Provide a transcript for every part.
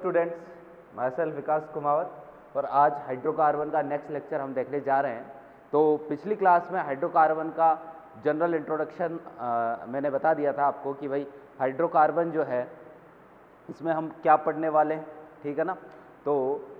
Students, my self विकास कुमावत और आज hydrocarbon का नेक्स्ट लेक्चर हम देखने जा रहे हैं। तो पिछली क्लास में हाइड्रोकार्बन का जनरल इंट्रोडक्शन मैंने बता दिया था आपको कि भाई हाइड्रोकार्बन जो है इसमें हम क्या पढ़ने वाले हैं, ठीक है ना। तो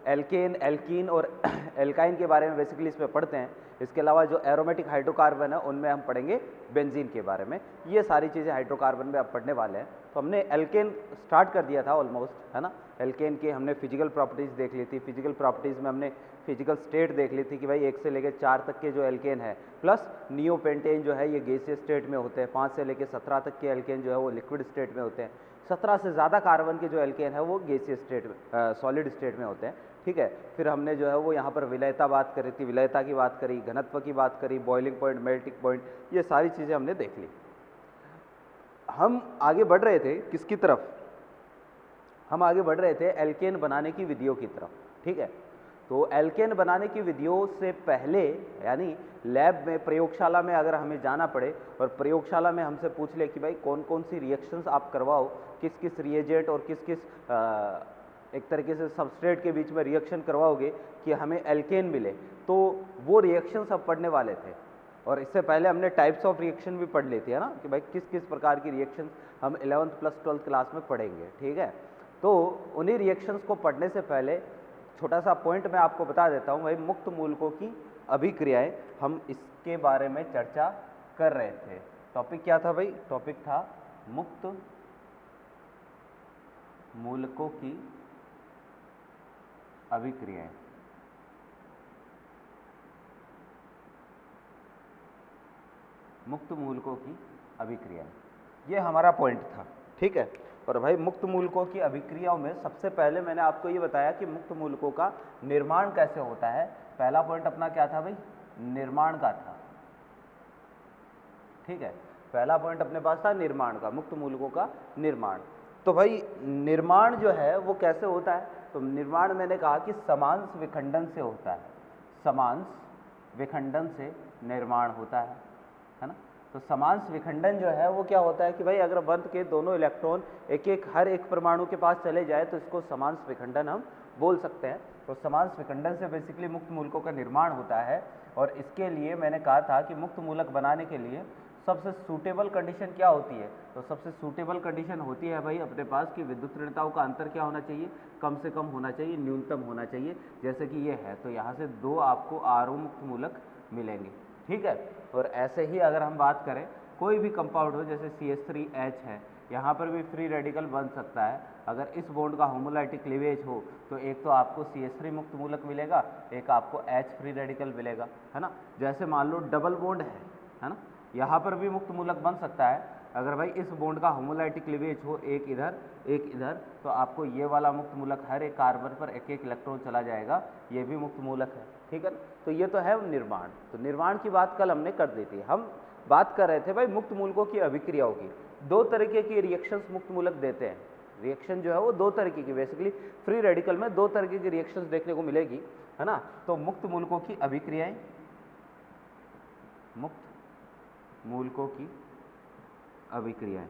एल्केन, एल्कीन और एल्काइन के बारे में बेसिकली इसमें पढ़ते हैं। इसके अलावा जो एरोमेटिक हाइड्रोकार्बन है उनमें हम पढ़ेंगे बेंजीन के बारे में। ये सारी चीज़ें हाइड्रोकार्बन में अब पढ़ने वाले हैं। तो हमने एल्केन स्टार्ट कर दिया था ऑलमोस्ट, है ना। एल्केन के हमने फिजिकल प्रॉपर्टीज़ देख ली थी। फिजिकल प्रॉपर्टीज़ में हमने फिजिकल स्टेट देख ली थी कि भाई 1 से लेकर 4 तक के जो एल्केन है प्लस नियोपेंटेन जो है ये गैसीय स्टेट में होते हैं। 5 से लेकर 17 तक के एल्केन जो है वो लिक्विड स्टेट में होते हैं। 17 से ज़्यादा कार्बन के जो एल्केन है वो गैसीय स्टेट में, सॉलिड स्टेट में होते हैं, ठीक है। फिर हमने जो है वो यहाँ पर विलयता बात करी थी, विलयता की बात करी, घनत्व की बात करी, बॉइलिंग पॉइंट, मेल्टिंग पॉइंट, ये सारी चीज़ें हमने देख ली। हम आगे बढ़ रहे थे किसकी तरफ? हम आगे बढ़ रहे थे एल्केन बनाने की विधियों की तरफ, ठीक है। तो एल्केन बनाने की विधियों से पहले यानी लैब में, प्रयोगशाला में अगर हमें जाना पड़े और प्रयोगशाला में हमसे पूछ ले कि भाई कौन कौन सी रिएक्शंस आप करवाओ, किस किस रिएजेंट और किस किस एक तरीके से सबस्ट्रेट के बीच में रिएक्शन करवाओगे कि हमें एल्केन मिले, तो वो रिएक्शंस अब पढ़ने वाले थे। और इससे पहले हमने टाइप्स ऑफ रिएक्शन भी पढ़ ली थी, है ना, कि भाई किस किस प्रकार की रिएक्शंस हम 11th प्लस 12th क्लास में पढ़ेंगे, ठीक है। तो उन्हीं रिएक्शंस को पढ़ने से पहले छोटा सा पॉइंट मैं आपको बता देता हूँ। भाई मुक्त मूलकों की अभिक्रियाएं, हम इसके बारे में चर्चा कर रहे थे। टॉपिक क्या था भाई? टॉपिक था मुक्त मूलकों की अभिक्रियाएं। मुक्त मूलकों की अभिक्रियाएं, ये हमारा पॉइंट था, ठीक है। और भाई मुक्त मूलकों की अभिक्रियाओं में सबसे पहले मैंने आपको ये बताया कि मुक्त मूलकों का निर्माण कैसे होता है। पहला पॉइंट अपना क्या था भाई? निर्माण का था, ठीक है। पहला पॉइंट अपने पास था निर्माण का, मुक्त मूलकों का निर्माण। तो भाई निर्माण जो है वो कैसे होता है? तो निर्माण मैंने कहा कि समांश विखंडन से होता है। समांश विखंडन से निर्माण होता है ना। तो समांश विखंडन जो है वो क्या होता है कि भाई अगर बंध के दोनों इलेक्ट्रॉन एक एक हर एक परमाणु के पास चले जाए तो इसको समांश विखंडन हम बोल सकते हैं। तो समांश विखंडन से बेसिकली मुक्त मूलकों का निर्माण होता है। और इसके लिए मैंने कहा था कि मुक्त मूलक बनाने के लिए सबसे सूटेबल कंडीशन क्या होती है? तो सबसे सूटेबल कंडीशन होती है भाई अपने पास कि विद्युत ऋणताओं का अंतर क्या होना चाहिए? कम से कम होना चाहिए, न्यूनतम होना चाहिए, जैसे कि ये है। तो यहाँ से 2 आपको आरो मुक्त मूलक मिलेंगे, ठीक है। और ऐसे ही अगर हम बात करें कोई भी कंपाउंड हो, जैसे CH3H है, यहाँ पर भी फ्री रेडिकल बन सकता है। अगर इस बॉन्ड का होमोलाइटिक क्लीवेज हो तो एक तो आपको CH3 मुक्त मूलक मिलेगा, एक आपको H फ्री रेडिकल मिलेगा, है ना। जैसे मान लो डबल बॉन्ड है ना, यहाँ पर भी मुक्त मूलक बन सकता है। अगर भाई इस बॉन्ड का होमोलाइटिक क्लीवेज हो, एक इधर एक इधर, तो आपको ये वाला मुक्त मूलक हर एक कार्बन पर एक एक इलेक्ट्रॉन चला जाएगा, ये भी मुक्त मूलक है, ठीक है। तो ये तो है निर्माण। तो निर्माण की बात कल हमने कर दी थी। हम बात कर रहे थे भाई मुक्त मूलकों की अभिक्रियाओं की। 2 तरीके की रिएक्शंस मुक्त मूलक देते हैं। रिएक्शन जो है वो 2 तरीके की, बेसिकली फ्री रेडिकल में 2 तरीके की रिएक्शंस देखने को मिलेगी, है ना। तो मुक्त मूलकों की अभिक्रियाएं, मुक्त मूलकों की अभिक्रियाएं,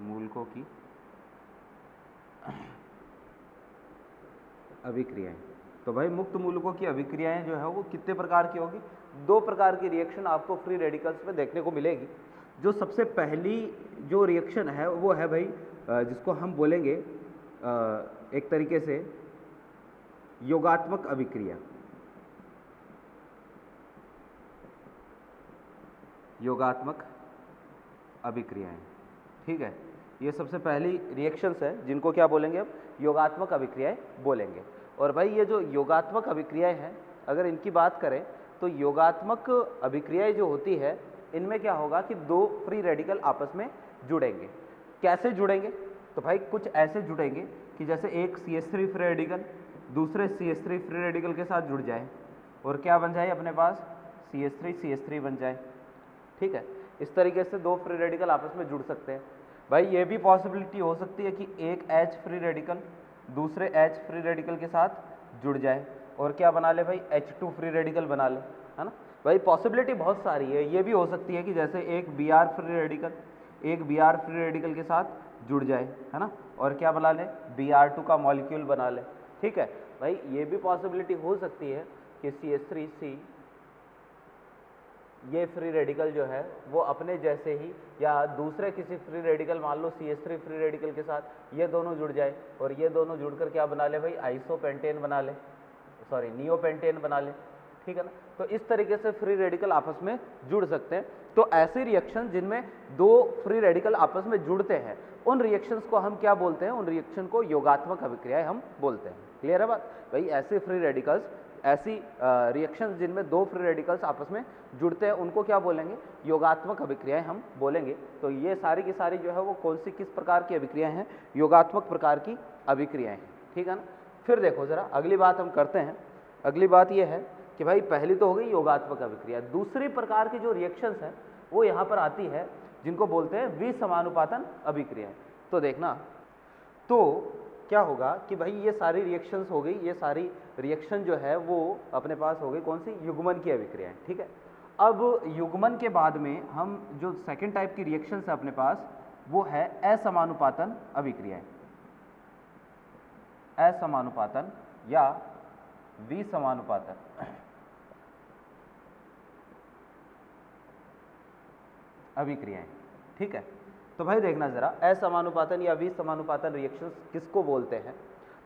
मूलकों की अभिक्रियाएं। तो भाई मुक्त मूलकों की अभिक्रियाएं जो है वो कितने प्रकार की होगी? 2 प्रकार की रिएक्शन आपको फ्री रेडिकल्स में देखने को मिलेगी। जो सबसे पहली जो रिएक्शन है वो है भाई जिसको हम बोलेंगे एक तरीके से योगात्मक अभिक्रिया। योगात्मक अभिक्रियाएं, ठीक है। ये सबसे पहली रिएक्शंस है जिनको क्या बोलेंगे? अब योगात्मक अभिक्रियाएं बोलेंगे। और भाई ये जो योगात्मक अभिक्रियाएं हैं, अगर इनकी बात करें तो योगात्मक अभिक्रियाएं जो होती है इनमें क्या होगा कि 2 फ्री रेडिकल आपस में जुड़ेंगे। कैसे जुड़ेंगे? तो भाई कुछ ऐसे जुड़ेंगे कि जैसे एक CH3 फ्री रेडिकल दूसरे CH3 फ्री रेडिकल के साथ जुड़ जाए और क्या बन जाए अपने पास? CH3 बन जाए, ठीक है। इस तरीके से 2 फ्री रेडिकल आपस में जुड़ सकते हैं। भाई ये भी पॉसिबिलिटी हो सकती है कि एक H फ्री रेडिकल दूसरे H फ्री रेडिकल के साथ जुड़ जाए और क्या बना ले भाई? H2 फ्री रेडिकल बना ले, है ना। भाई पॉसिबिलिटी बहुत सारी है। ये भी हो सकती है कि जैसे एक Br फ्री रेडिकल एक Br फ्री रेडिकल के साथ जुड़ जाए, है ना। और क्या बना ले, Br2 का मॉलिक्यूल बना ले। ठीक है भाई, ये भी पॉसिबिलिटी हो सकती है कि CH3C ये फ्री रेडिकल जो है वो अपने जैसे ही या दूसरे किसी फ्री रेडिकल, मान लो CH3 फ्री रेडिकल के साथ ये दोनों जुड़ जाए और ये दोनों जुड़कर क्या बना ले भाई, आइसोपेंटेन बना ले, सॉरी नियोपेंटेन बना ले। ठीक है ना, तो इस तरीके से फ्री रेडिकल आपस में जुड़ सकते हैं। तो ऐसे रिएक्शन जिनमें दो फ्री रेडिकल आपस में जुड़ते हैं उन रिएक्शंस को हम क्या बोलते हैं, उन रिएक्शन को योगात्मक अभिक्रियाएं हम बोलते हैं। क्लियर है बात भाई, ऐसे फ्री रेडिकल्स, ऐसी रिएक्शंस जिनमें दो फ्री रेडिकल्स आपस में जुड़ते हैं उनको क्या बोलेंगे, योगात्मक अभिक्रियाएं हम बोलेंगे। तो ये सारी की सारी जो है वो कौन सी, किस प्रकार की अभिक्रियाएं हैं, योगात्मक प्रकार की अभिक्रियाएं हैं। ठीक है ना, फिर देखो जरा अगली बात हम करते हैं। अगली बात ये है कि भाई पहली तो हो गई योगात्मक अभिक्रिया, दूसरी प्रकार की जो रिएक्शंस हैं वो यहाँ पर आती है जिनको बोलते हैं विसमानुपातन अभिक्रियाएं। तो देखना, तो क्या होगा कि भाई ये सारी रिएक्शंस हो गई, ये सारी रिएक्शन जो है वो अपने पास हो गई कौन सी, युग्मन की अभिक्रियाएं। ठीक है, अब युग्मन के बाद में हम जो सेकेंड टाइप की रिएक्शंस है अपने पास वो है असमानुपातन अभिक्रियाएं, असमानुपातन या विसमानुपातन अभिक्रियाएं। ठीक है, तो भाई देखना जरा, असमानुपातन या विसमानुपातन रिएक्शंस किसको बोलते हैं।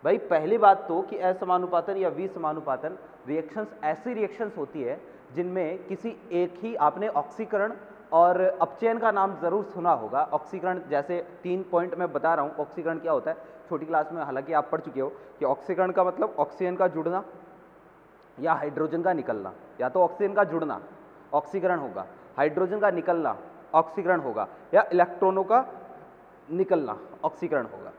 भाई पहली बात तो कि असमानुपातन या विसमानुपातन रिएक्शंस ऐसी रिएक्शंस होती है जिनमें किसी एक ही, आपने ऑक्सीकरण और अपचयन का नाम जरूर सुना होगा। ऑक्सीकरण जैसे 3 पॉइंट मैं बता रहा हूँ, ऑक्सीकरण क्या होता है, छोटी क्लास में हालांकि आप पढ़ चुके हो कि ऑक्सीकरण का मतलब ऑक्सीजन का जुड़ना या हाइड्रोजन का निकलना, या तो ऑक्सीजन का जुड़ना ऑक्सीकरण होगा, हाइड्रोजन का निकलना ऑक्सीकरण होगा, या इलेक्ट्रॉनों का निकलना ऑक्सीकरण होगा।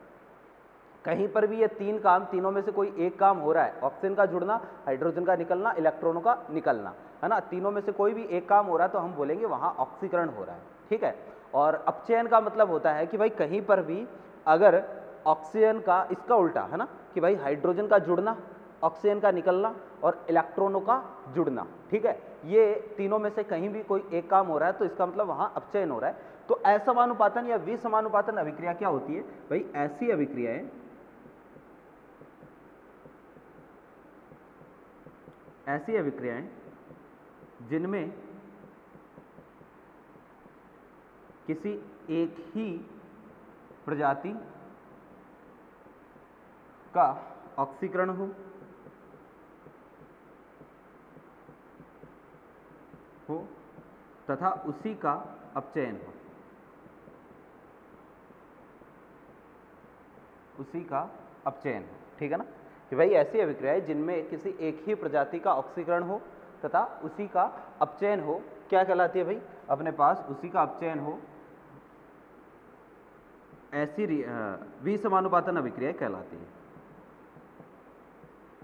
कहीं पर भी ये तीन काम, तीनों में से कोई एक काम हो रहा है, ऑक्सीजन का जुड़ना, हाइड्रोजन का निकलना, इलेक्ट्रॉनों का निकलना, है ना, तीनों में से कोई भी एक काम हो रहा है तो हम बोलेंगे वहां ऑक्सीकरण हो रहा है। ठीक है, और अपचयन का मतलब होता है कि भाई कहीं पर भी अगर ऑक्सीजन का, इसका उल्टा है ना, कि भाई हाइड्रोजन का जुड़ना, ऑक्सीजन का निकलना और इलेक्ट्रॉनों का जुड़ना। ठीक है, ये तीनों में से कहीं भी कोई एक काम हो रहा है तो इसका मतलब वहां अपचयन हो रहा है। तो असमानुपातन या विसमानुपातन अभिक्रिया क्या होती है भाई, ऐसी अभिक्रियाएं, ऐसी अभिक्रियाएं जिनमें किसी एक ही प्रजाति का ऑक्सीकरण हो तथा उसी का अपचयन हो, उसी का अपचयन हो। ठीक है ना, कि भाई ऐसी अभिक्रियाएं जिनमें किसी एक ही प्रजाति का ऑक्सीकरण हो तथा उसी का अपचयन हो, क्या कहलाती है भाई अपने पास, उसी का अपचयन हो, ऐसी विसमानुपातन अभिक्रियाएं कहलाती है,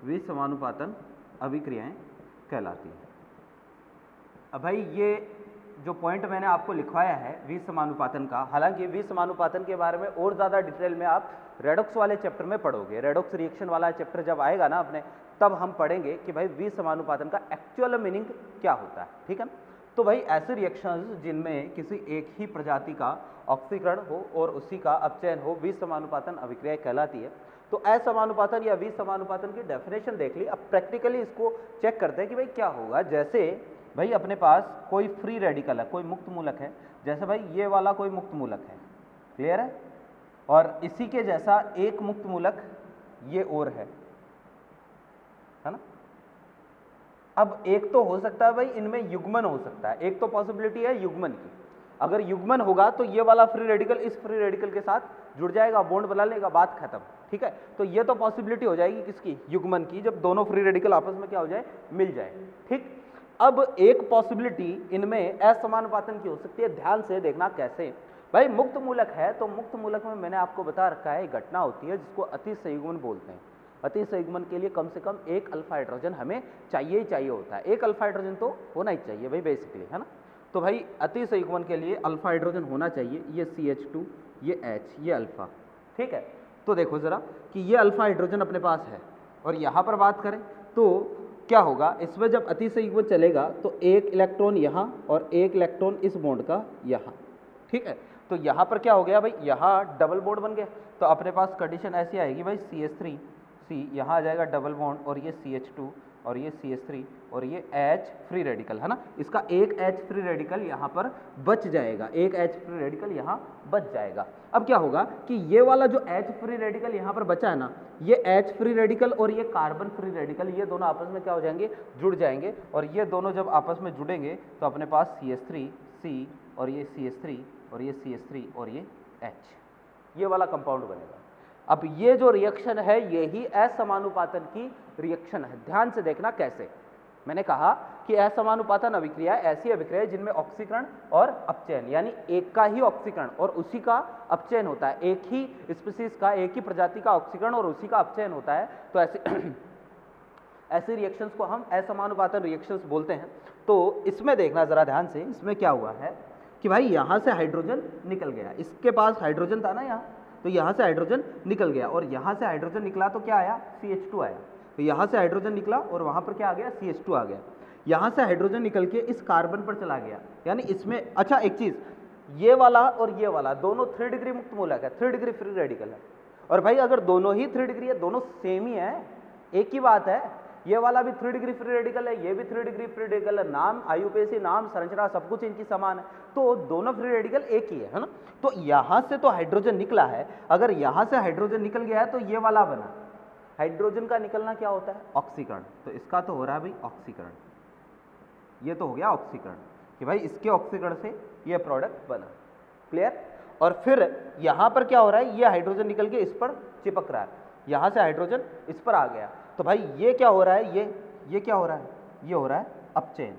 विसमानुपातन अभिक्रियाएं कहलाती है। अब भाई ये जो पॉइंट मैंने आपको लिखवाया है विसमानुपातन का, हालांकि विसमानुपातन के बारे में और ज़्यादा डिटेल में आप रेडॉक्स वाले चैप्टर में पढ़ोगे। रेडॉक्स रिएक्शन वाला चैप्टर जब आएगा ना अपने, तब हम पढ़ेंगे कि भाई विसमानुपातन का एक्चुअल मीनिंग क्या होता है। ठीक है ना, तो भाई ऐसे रिएक्शंस जिनमें किसी एक ही प्रजाति का ऑक्सीकरण हो और उसी का अपचयन हो, विसमानुपातन अभिक्रिया कहलाती है। तो असमानुपातन या विसमानुपातन की डेफिनेशन देख ली। अब प्रैक्टिकली इसको चेक करते हैं कि भाई क्या होगा। जैसे भाई अपने पास कोई फ्री रेडिकल है, कोई मुक्त मूलक है, जैसे भाई ये वाला कोई मुक्त मूलक है, क्लियर है, और इसी के जैसा एक मुक्त मूलक ये और है ना। अब एक तो हो सकता है भाई इनमें युग्मन हो सकता है, एक तो पॉसिबिलिटी है युग्मन की। अगर युग्मन होगा तो ये वाला फ्री रेडिकल इस फ्री रेडिकल के साथ जुड़ जाएगा, बॉन्ड बना लेगा, बात खत्म। ठीक है, तो ये तो पॉसिबिलिटी हो जाएगी किसकी, युग्मन की, जब दोनों फ्री रेडिकल आपस में क्या हो जाए, मिल जाए। ठीक, अब एक पॉसिबिलिटी इनमें असमानुपातन की हो सकती है। ध्यान से देखना कैसे। भाई मुक्त मूलक है तो मुक्त मूलक में मैंने आपको बता रखा है, घटना होती है जिसको अतिसंयुग्मन बोलते हैं। अतिसंयुग्मन के लिए कम से कम एक अल्फा हाइड्रोजन हमें चाहिए ही चाहिए होता है, एक अल्फा हाइड्रोजन तो होना ही चाहिए भाई बेसिकली, है ना। तो भाई अतिसंयुग्मन के लिए अल्फा हाइड्रोजन होना चाहिए, ये CH2, ये H, ये अल्फा। ठीक है, तो देखो जरा कि ये अल्फा हाइड्रोजन अपने पास है और यहाँ पर बात करें तो क्या होगा, इसमें जब अतिसंयुग्मन चलेगा तो एक इलेक्ट्रॉन यहाँ और एक इलेक्ट्रॉन इस बॉन्ड का यहाँ। ठीक है, तो यहाँ पर क्या हो गया भाई, यहाँ डबल बॉन्ड बन गया। तो अपने पास कंडीशन ऐसी आएगी भाई, CH3 C, यहाँ आ जाएगा डबल बॉन्ड और ये CH2 और ये CH3 और ये H फ्री रेडिकल है ना, इसका एक H फ्री रेडिकल यहाँ पर बच जाएगा, एक H फ्री रेडिकल यहाँ बच जाएगा। अब क्या होगा कि ये वाला जो H फ्री रेडिकल यहाँ पर बचा है ना, ये H फ्री रेडिकल और ये कार्बन फ्री रेडिकल, ये दोनों आपस में क्या हो जाएंगे, जुड़ जाएंगे। और ये दोनों जब आपस में जुड़ेंगे तो अपने पास CH3 C और ये CH3 और ये CH3 और ये H, ये वाला कंपाउंड बनेगा। अब ये जो रिएक्शन है यही असमानुपातन की रिएक्शन है। ध्यान से देखना कैसे, मैंने कहा कि असमानुपातन अभिक्रिया ऐसी अभिक्रिया है जिनमें ऑक्सीकरण और अपचयन, यानी एक का ही ऑक्सीकरण और उसी का अपचयन होता है, एक ही स्पीसीज का, एक ही प्रजाति का ऑक्सीकरण और उसी का अपचयन होता है। तो ऐसे ऐसी रिएक्शंस को हम असमानुपातन रिएक्शंस बोलते हैं। तो इसमें देखना जरा ध्यान से, इसमें क्या हुआ है कि भाई यहाँ से हाइड्रोजन निकल गया, इसके पास हाइड्रोजन था ना यहाँ, तो यहाँ से हाइड्रोजन निकल गया और यहाँ से हाइड्रोजन निकला तो क्या आया, CH2 आया। तो यहाँ से हाइड्रोजन निकला और वहाँ पर क्या आ गया, CH2 आ गया। यहाँ से हाइड्रोजन निकल के इस कार्बन पर चला गया, यानी इसमें, अच्छा एक चीज़, ये वाला और ये वाला दोनों 3 डिग्री मुक्त मूलक है, 3 डिग्री फ्री रेडिकल है। और भाई अगर दोनों ही 3 डिग्री है, दोनों सेम ही है, एक ही बात है, ये वाला भी 3 डिग्री फ्री रेडिकल है, ये भी 3 डिग्री फ्री रेडिकल है, नाम आयुपेसी, नाम संरचना सब कुछ इनकी समान है, तो दोनों फ्री रेडिकल एक ही है ना। तो यहाँ से तो हाइड्रोजन निकला है, अगर यहाँ से हाइड्रोजन निकल गया है तो ये वाला बना। हाइड्रोजन का निकलना क्या होता है, ऑक्सीकरण। तो इसका तो हो रहा है भाई ऑक्सीकरण, ये तो हो गया ऑक्सीकरण कि भाई इसके ऑक्सीकरण से ये प्रोडक्ट बना। क्लियर। और फिर यहाँ पर क्या हो रहा है, ये हाइड्रोजन निकल के इस पर चिपक रहा है, यहाँ से हाइड्रोजन इस पर आ गया, तो भाई ये क्या हो रहा है, ये क्या हो रहा है, ये हो रहा है अपचयन।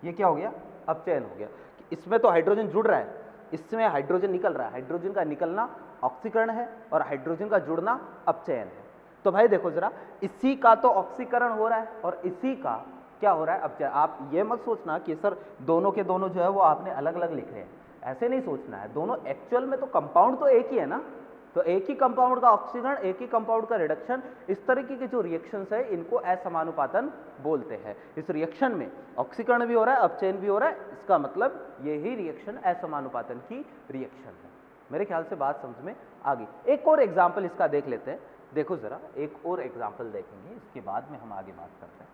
ये क्या हो गया, अपचयन हो गया। इसमें तो हाइड्रोजन जुड़ रहा है, इसमें हाइड्रोजन निकल रहा है, हाइड्रोजन का निकलना ऑक्सीकरण है और हाइड्रोजन का जुड़ना अपचयन है। तो भाई देखो जरा, इसी का तो ऑक्सीकरण हो रहा है और इसी का क्या हो रहा है, अपचयन। आप ये मत सोचना कि सर दोनों के दोनों जो है वो आपने अलग अलग लिखे हैं, ऐसे नहीं सोचना है। दोनों एक्चुअल में तो कंपाउंड तो एक ही है ना, तो एक ही कंपाउंड का ऑक्सीकरण, एक ही कंपाउंड का रिडक्शन, इस तरीके के जो रिएक्शंस है इनको असमानुपातन बोलते हैं। इस रिएक्शन में ऑक्सीकरण भी हो रहा है, अपचयन भी हो रहा है, इसका मतलब यही रिएक्शन असमानुपातन की रिएक्शन है। मेरे ख्याल से बात समझ में आ गई। एक और एग्जाम्पल इसका देख लेते हैं, देखो जरा, एक और एग्जाम्पल देखेंगे, इसके बाद में हम आगे बात करते हैं।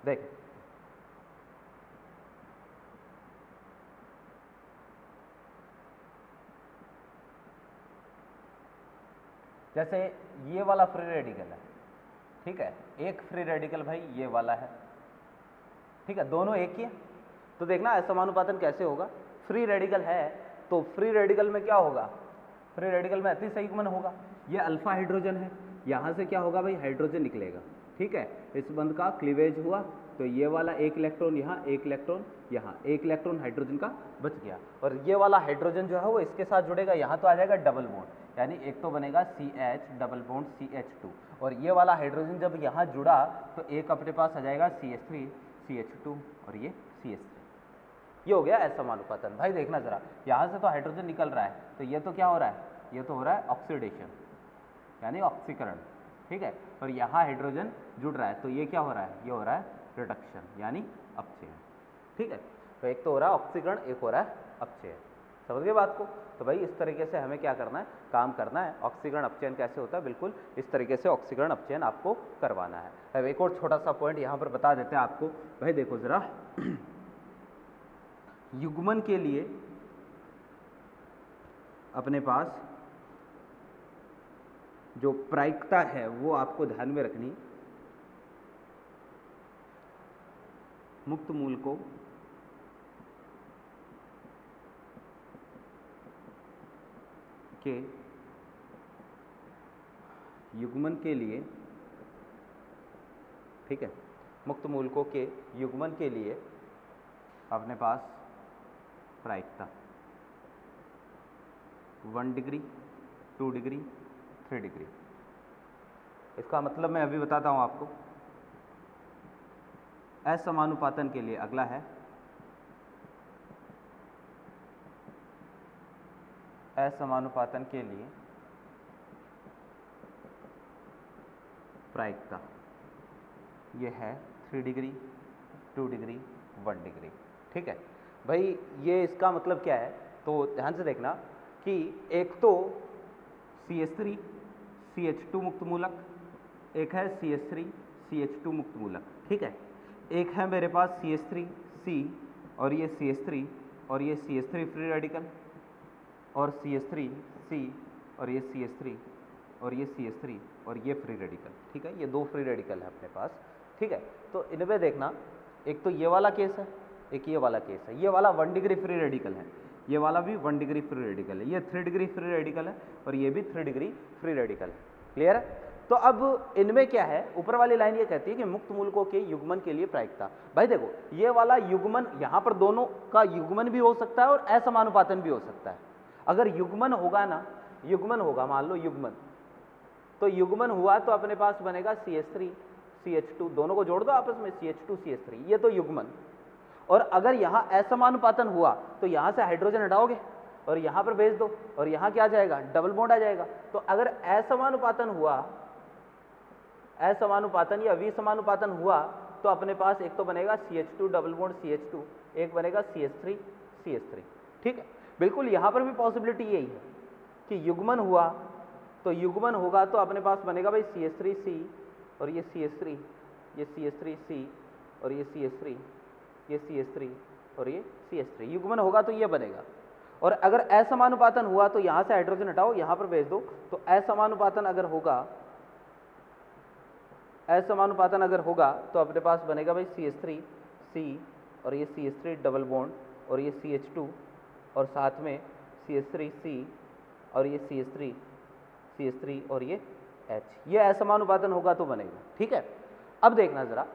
देखें, जैसे ये वाला फ्री रेडिकल है, ठीक है, एक फ्री रेडिकल भाई ये वाला है, ठीक है, दोनों एक ही है। तो देखना असमानुपातन कैसे होगा, फ्री रेडिकल है तो फ्री रेडिकल में क्या होगा, फ्री रेडिकल में अतिसंयुग्मन होगा। ये अल्फा हाइड्रोजन है, यहाँ से क्या होगा भाई, हाइड्रोजन निकलेगा, ठीक है, इस बंध का क्लीवेज हुआ तो ये वाला एक इलेक्ट्रॉन यहाँ, एक इलेक्ट्रॉन यहाँ, एक इलेक्ट्रॉन हाइड्रोजन का बच गया और ये वाला हाइड्रोजन जो है वो इसके साथ जुड़ेगा, यहाँ तो आ जाएगा डबल बॉन्ड, यानी एक तो बनेगा CH डबल बॉन्ड CH2 और ये वाला हाइड्रोजन जब यहाँ जुड़ा तो एक अपने पास आ जाएगा CH3 CH2 और ये CH3। ये हो गया असमानुपातन। भाई देखना जरा, यहाँ से तो हाइड्रोजन निकल रहा है तो ये तो क्या हो रहा है, ये तो हो रहा है ऑक्सीडेशन यानी ऑक्सीकरण, ठीक है, और यहाँ हाइड्रोजन जुड़ रहा है तो ये क्या हो रहा है, ये हो रहा है रिडक्शन यानी अपचयन, ठीक है। तो एक तो हो रहा है ऑक्सीकरण, एक हो रहा है अपचयन। समझ गए बात को। तो भाई इस तरीके से हमें क्या करना है, काम करना है। ऑक्सीकरण अपचयन कैसे होता है, बिल्कुल इस तरीके से ऑक्सीकरण अपचयन आपको करवाना है। अब एक और छोटा सा पॉइंट यहाँ पर बता देते हैं आपको। भाई देखो जरा, युग्मन के लिए अपने पास जो प्रायिकता है वो आपको ध्यान में रखनी। मुक्त मूल को के युग्मन के लिए, ठीक है, मुक्त मूलकों के युग्मन के लिए अपने पास प्रायिकता 1 डिग्री, 2 डिग्री, 3 डिग्री। इसका मतलब मैं अभी बताता हूं आपको। असमानुपातन के लिए अगला है असमानुपातन के लिए प्रायिकता ये है 3 डिग्री, 2 डिग्री, 1 डिग्री। ठीक है भाई, ये इसका मतलब क्या है, तो ध्यान से देखना कि एक तो CH3 CH2 मुक्त मूलक, एक है CH3 CH2 मुक्त मूलक। ठीक है, एक है मेरे पास CH3 C और ये CH3 और ये CH3 फ्री रेडिकल, और CH3 C और ये CH3 और ये CH3 और ये फ्री रेडिकल। ठीक है, ये दो फ्री रेडिकल है अपने पास। ठीक है, तो इनमें देखना, एक तो ये वाला केस है, एक ये वाला केस है। ये वाला 1 डिग्री फ्री रेडिकल है, ये वाला भी 1 डिग्री फ्री रेडिकल है, ये 3 डिग्री फ्री रेडिकल है और ये भी 3 डिग्री फ्री रेडिकल है। क्लियर है? तो अब इनमें क्या है, ऊपर वाली लाइन ये कहती है कि मुक्त मूलकों के युग्मन के लिए प्रायिकता। भाई देखो, ये वाला युग्मन, यहाँ पर दोनों का युग्मन भी हो सकता है और असमानुपातन भी हो सकता है। अगर युग्मन होगा ना, युग्मन होगा, मान लो युग्मन, तो युग्मन हुआ तो अपने पास बनेगा CH3 CH2, दोनों को जोड़ दो आपस में, CH2 CH3, ये तो युग्मन। और अगर यहाँ असमानुपातन हुआ तो यहाँ से हाइड्रोजन हटाओगे और यहाँ पर भेज दो और यहाँ क्या आ जाएगा, डबल बॉन्ड आ जाएगा। तो अगर असमानुपातन हुआ, असमानुपातन या विसमानुपातन हुआ तो अपने पास एक तो बनेगा CH2 डबल बॉन्ड CH2, एक बनेगा CH3 CH3। ठीक है, बिल्कुल यहाँ पर भी पॉसिबिलिटी यही है कि युग्मन हुआ तो युग्मन होगा तो अपने पास बनेगा भाई CH3C और ये CH3, ये CH3C और ये CH3, ये CH3 और ये CH3, युग्मन होगा तो ये बनेगा। और अगर असमानुपातन हुआ तो यहाँ से हाइड्रोजन हटाओ, यहाँ पर भेज दो, तो असमानुपातन अगर होगा, असमानुपातन अगर होगा तो अपने पास बनेगा भाई CH3C और ये CH3 डबल बॉन्ड और ये CH2 और साथ में CH3C और ये CH3 और ये H, ये असमानुपातन होगा तो बनेगा। ठीक है, अब देखना जरा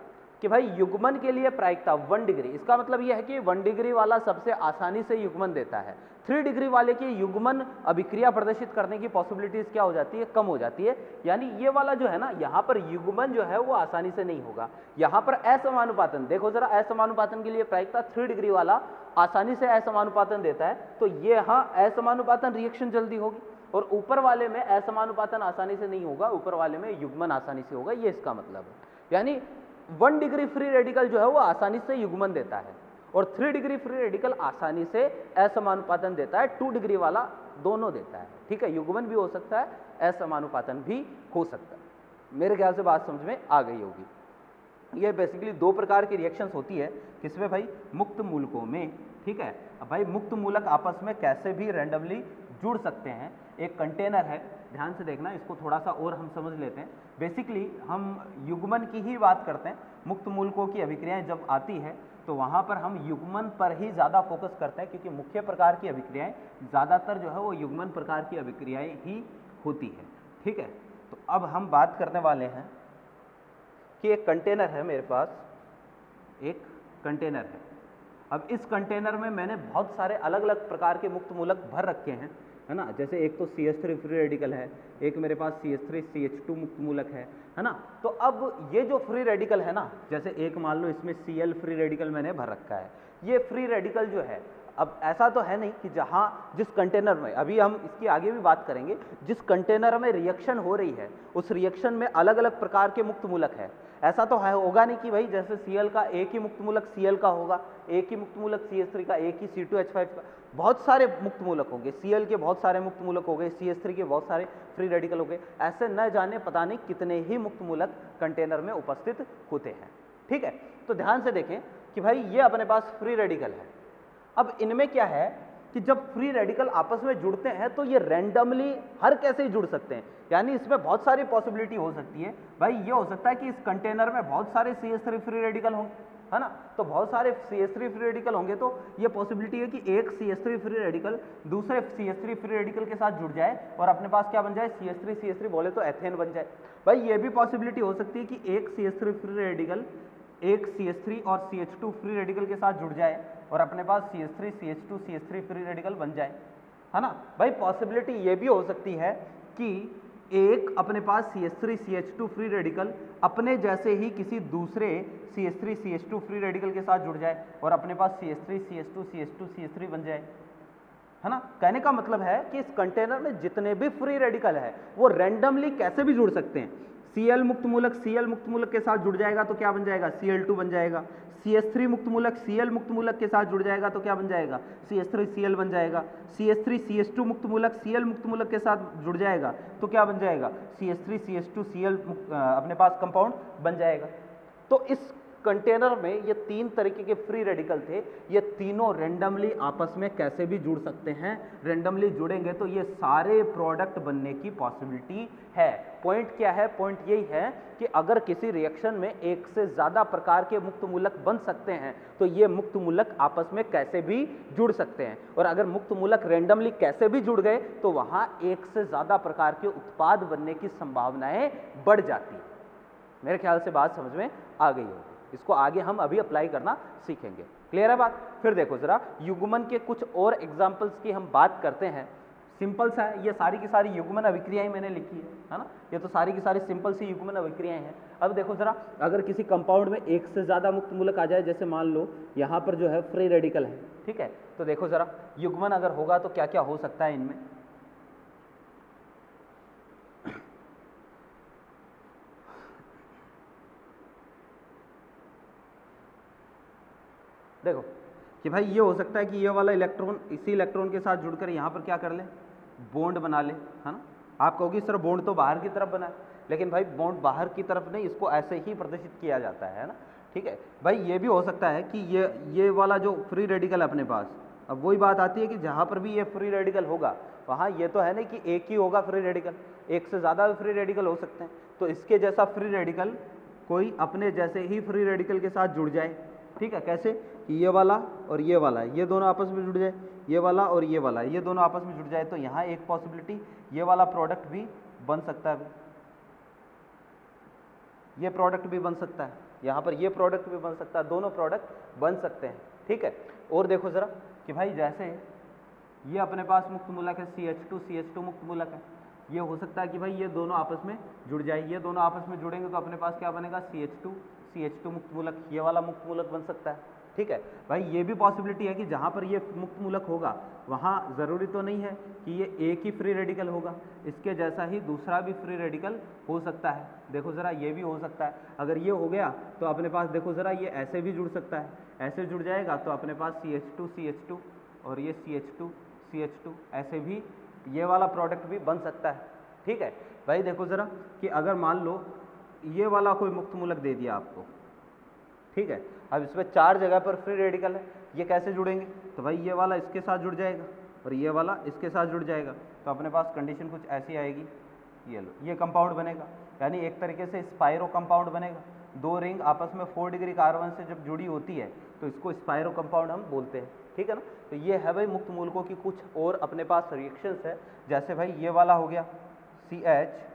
कि भाई युग्मन के लिए प्रायिकता 1 डिग्री, इसका मतलब यह है कि 1 डिग्री वाला सबसे आसानी से युग्मन देता है। 3 डिग्री वाले की युग्मन अभिक्रिया प्रदर्शित करने की पॉसिबिलिटीज क्या हो जाती है, कम हो जाती है। यानी ये वाला जो है ना, यहाँ पर युग्मन जो है वो आसानी से नहीं होगा। यहाँ पर असमानुपातन, देखो जरा, असमानुपातन के लिए प्रायिकता 3 डिग्री वाला आसानी से असमानुपातन देता है, तो ये यहाँ असमानुपातन रिएक्शन जल्दी होगी, और ऊपर वाले में असमानुपातन आसानी से नहीं होगा, ऊपर वाले में युग्मन आसानी से होगा, ये इसका मतलब है। यानी 1 डिग्री फ्री रेडिकल जो है वो आसानी से युग्मन देता है और 3 डिग्री फ्री रेडिकल आसानी से असमानुपातन देता है, 2 डिग्री वाला दोनों देता है। ठीक है, युग्मन भी हो सकता है, असमानुपातन भी हो सकता है। मेरे ख्याल से बात समझ में आ गई होगी। ये बेसिकली 2 प्रकार की रिएक्शंस होती है, किसमें भाई, मुक्त मूलकों में। ठीक है, अब भाई मुक्त मूलक आपस में कैसे भी रैंडमली जुड़ सकते हैं। एक कंटेनर है, ध्यान से देखना, इसको थोड़ा सा और हम समझ लेते हैं। बेसिकली हम युग्मन की ही बात करते हैं, मुक्त मूलकों की अभिक्रियाएं जब आती है तो वहाँ पर हम युग्मन पर ही ज़्यादा फोकस करते हैं, क्योंकि मुख्य प्रकार की अभिक्रियाएं ज़्यादातर जो है वो युग्मन प्रकार की अभिक्रियाएं ही होती है। ठीक है, तो अब हम बात करने वाले हैं कि एक कंटेनर है मेरे पास, एक कंटेनर है। अब इस कंटेनर में मैंने बहुत सारे अलग अलग प्रकार के मुक्त मूलक भर रखे हैं, है ना। जैसे एक तो CH3 फ्री रेडिकल है, एक मेरे पास CH3 CH2 मुक्त मूलक है ना। तो अब ये जो फ्री रेडिकल है ना, जैसे एक मान लो इसमें Cl फ्री रेडिकल मैंने भर रखा है। ये फ्री रेडिकल जो है, अब ऐसा तो है नहीं कि जहाँ जिस कंटेनर में, अभी हम इसकी आगे भी बात करेंगे, जिस कंटेनर में रिएक्शन हो रही है उस रिएक्शन में अलग अलग प्रकार के मुक्त मूलक है। ऐसा तो है होगा नहीं कि भाई जैसे Cl का एक ही मुक्त मूलक Cl का होगा, एक ही मुक्त मूलक CH3 का, एक ही C2H5 का, बहुत सारे मुक्त मूलक होंगे। Cl के बहुत सारे मुक्त मूलक हो गए, CH3 के बहुत सारे फ्री रेडिकल हो गए। ऐसे न जाने पता नहीं कितने ही मुक्त मूलक कंटेनर में उपस्थित होते हैं। ठीक है, तो ध्यान से देखें कि भाई ये अपने पास फ्री रेडिकल है। अब इनमें क्या है कि जब फ्री रेडिकल आपस में जुड़ते हैं तो ये रैंडमली हर कैसे ही जुड़ सकते हैं। यानी इसमें बहुत सारी पॉसिबिलिटी हो सकती है। भाई ये हो सकता है कि इस कंटेनर में बहुत सारे CH3 फ्री रेडिकल होंगे, है ना। तो बहुत सारे CH3 फ्री रेडिकल होंगे तो ये पॉसिबिलिटी है कि एक CH3 फ्री रेडिकल दूसरे CH3 फ्री रेडिकल के साथ जुड़ जाए और अपने पास क्या बन जाए, CH3 बोले तो एथेन बन जाए। भाई ये भी पॉसिबिलिटी हो सकती है कि एक CH3 फ्री रेडिकल एक CH3 और CH2 फ्री रेडिकल के साथ जुड़ जाए और अपने पास CH3 फ्री रेडिकल बन जाए, है ना। भाई पॉसिबिलिटी ये भी हो सकती है कि एक अपने पास CH3 फ्री रेडिकल अपने जैसे ही किसी दूसरे CH3 फ्री रेडिकल के साथ जुड़ जाए और अपने पास CH3 बन जाए। है ना। कहने का मतलब है कि इस कंटेनर में जितने भी फ्री रेडिकल है वो रैंडमली कैसे भी जुड़ सकते हैं। Cl मुक्त मूलक Cl मुक्त मूलक के साथ जुड़ जाएगा तो क्या बन जाएगा, Cl2 बन जाएगा। CH3 मुक्त मूलक Cl मुक्त मूलक के साथ जुड़ जाएगा तो क्या बन जाएगा, CH3Cl बन जाएगा। CH3CH2 मुक्त मूलक Cl मुक्त मूलक के साथ जुड़ जाएगा तो क्या बन जाएगा, CH3CH2Cl अपने पास कंपाउंड बन जाएगा। तो इस कंटेनर में ये तीन तरीके के फ्री रेडिकल थे, ये तीनों रेंडमली आपस में कैसे भी जुड़ सकते हैं। रेंडमली जुड़ेंगे तो ये सारे प्रोडक्ट बनने की पॉसिबिलिटी है। पॉइंट क्या है, पॉइंट यही है कि अगर किसी रिएक्शन में एक से ज़्यादा प्रकार के मुक्त मूलक बन सकते हैं तो ये मुक्त मूलक आपस में कैसे भी जुड़ सकते हैं। और अगर मुक्त मूलक रेंडमली कैसे भी जुड़ गए तो वहाँ एक से ज़्यादा प्रकार के उत्पाद बनने की संभावनाएं बढ़ जाती है। मेरे ख्याल से बात समझ में आ गई होगी। इसको आगे हम अभी अप्लाई करना सीखेंगे। क्लियर है बात। फिर देखो जरा युग्मन के कुछ और एग्जाम्पल्स की हम बात करते हैं। सिंपल सा है, ये सारी की सारी युग्मन अभिक्रियाएं मैंने लिखी है ना, ये तो सारी की सारी सिंपल सी युग्मन अभिक्रियाएं हैं। अब देखो जरा, अगर किसी कंपाउंड में एक से ज़्यादा मुक्त मूलक आ जाए, जैसे मान लो यहाँ पर जो है फ्री रेडिकल है, ठीक है, तो देखो जरा युग्मन अगर होगा तो क्या क्या हो सकता है इनमें। देखो कि भाई ये हो सकता है कि ये वाला इलेक्ट्रॉन इसी इलेक्ट्रॉन के साथ जुड़कर यहाँ पर क्या कर ले, बॉन्ड बना ले, है ना। आप कहोगे सर बॉन्ड तो बाहर की तरफ बना है, लेकिन भाई बॉन्ड बाहर की तरफ नहीं, इसको ऐसे ही प्रदर्शित किया जाता है ना, ठीक है। भाई ये भी हो सकता है कि ये वाला जो फ्री रेडिकल है अपने पास, अब वही बात आती है कि जहाँ पर भी ये फ्री रेडिकल होगा वहाँ ये तो है नहीं कि एक ही होगा फ्री रेडिकल, एक से ज़्यादा भी फ्री रेडिकल हो सकते हैं। तो इसके जैसा फ्री रेडिकल कोई अपने जैसे ही फ्री रेडिकल के साथ जुड़ जाए, ठीक है। कैसे कि ये वाला और ये वाला, ये दोनों आपस में जुड़ जाए, ये वाला और ये वाला, ये दोनों आपस में जुड़ जाए, तो यहाँ एक पॉसिबिलिटी ये वाला प्रोडक्ट भी बन सकता है, ये प्रोडक्ट भी बन सकता है, यहाँ पर ये प्रोडक्ट भी बन सकता है, दोनों प्रोडक्ट बन सकते हैं, ठीक है। और देखो ज़रा कि भाई जैसे ये अपने पास मुक्त मूलक है CH2 मुक्त मूलक है, ये हो सकता है कि भाई ये दोनों आपस में जुड़ जाए, ये दोनों आपस में जुड़ेंगे तो अपने पास क्या बनेगा, CH2 मुक्त मूलक, ये वाला मुक्त मूलक बन सकता है, ठीक है। भाई ये भी पॉसिबिलिटी है कि जहाँ पर ये मुक्त मूलक होगा वहाँ ज़रूरी तो नहीं है कि ये एक ही फ्री रेडिकल होगा, इसके जैसा ही दूसरा भी फ्री रेडिकल हो सकता है। देखो ज़रा ये भी हो सकता है, अगर ये हो गया तो अपने पास देखो ज़रा ये ऐसे भी जुड़ सकता है, ऐसे जुड़ जाएगा तो अपने पास CH2 और ये CH2 ऐसे भी ये वाला प्रोडक्ट भी बन सकता है, ठीक है। भाई देखो ज़रा कि अगर मान लो ये वाला कोई मुक्त मूलक दे दिया आपको, ठीक है, अब इसमें चार जगह पर फ्री रेडिकल है, ये कैसे जुड़ेंगे, तो भाई ये वाला इसके साथ जुड़ जाएगा और ये वाला इसके साथ जुड़ जाएगा, तो अपने पास कंडीशन कुछ ऐसी आएगी, ये लो ये कंपाउंड बनेगा, यानी एक तरीके से स्पाइरो कंपाउंड बनेगा। दो रिंग आपस में 4 डिग्री कार्बन से जब जुड़ी होती है तो इसको स्पाइरो कंपाउंड हम बोलते हैं, ठीक है ना। तो ये है भाई मुक्त मूलकों की कुछ और अपने पास रिएक्शंस है, जैसे भाई ये वाला हो गया CH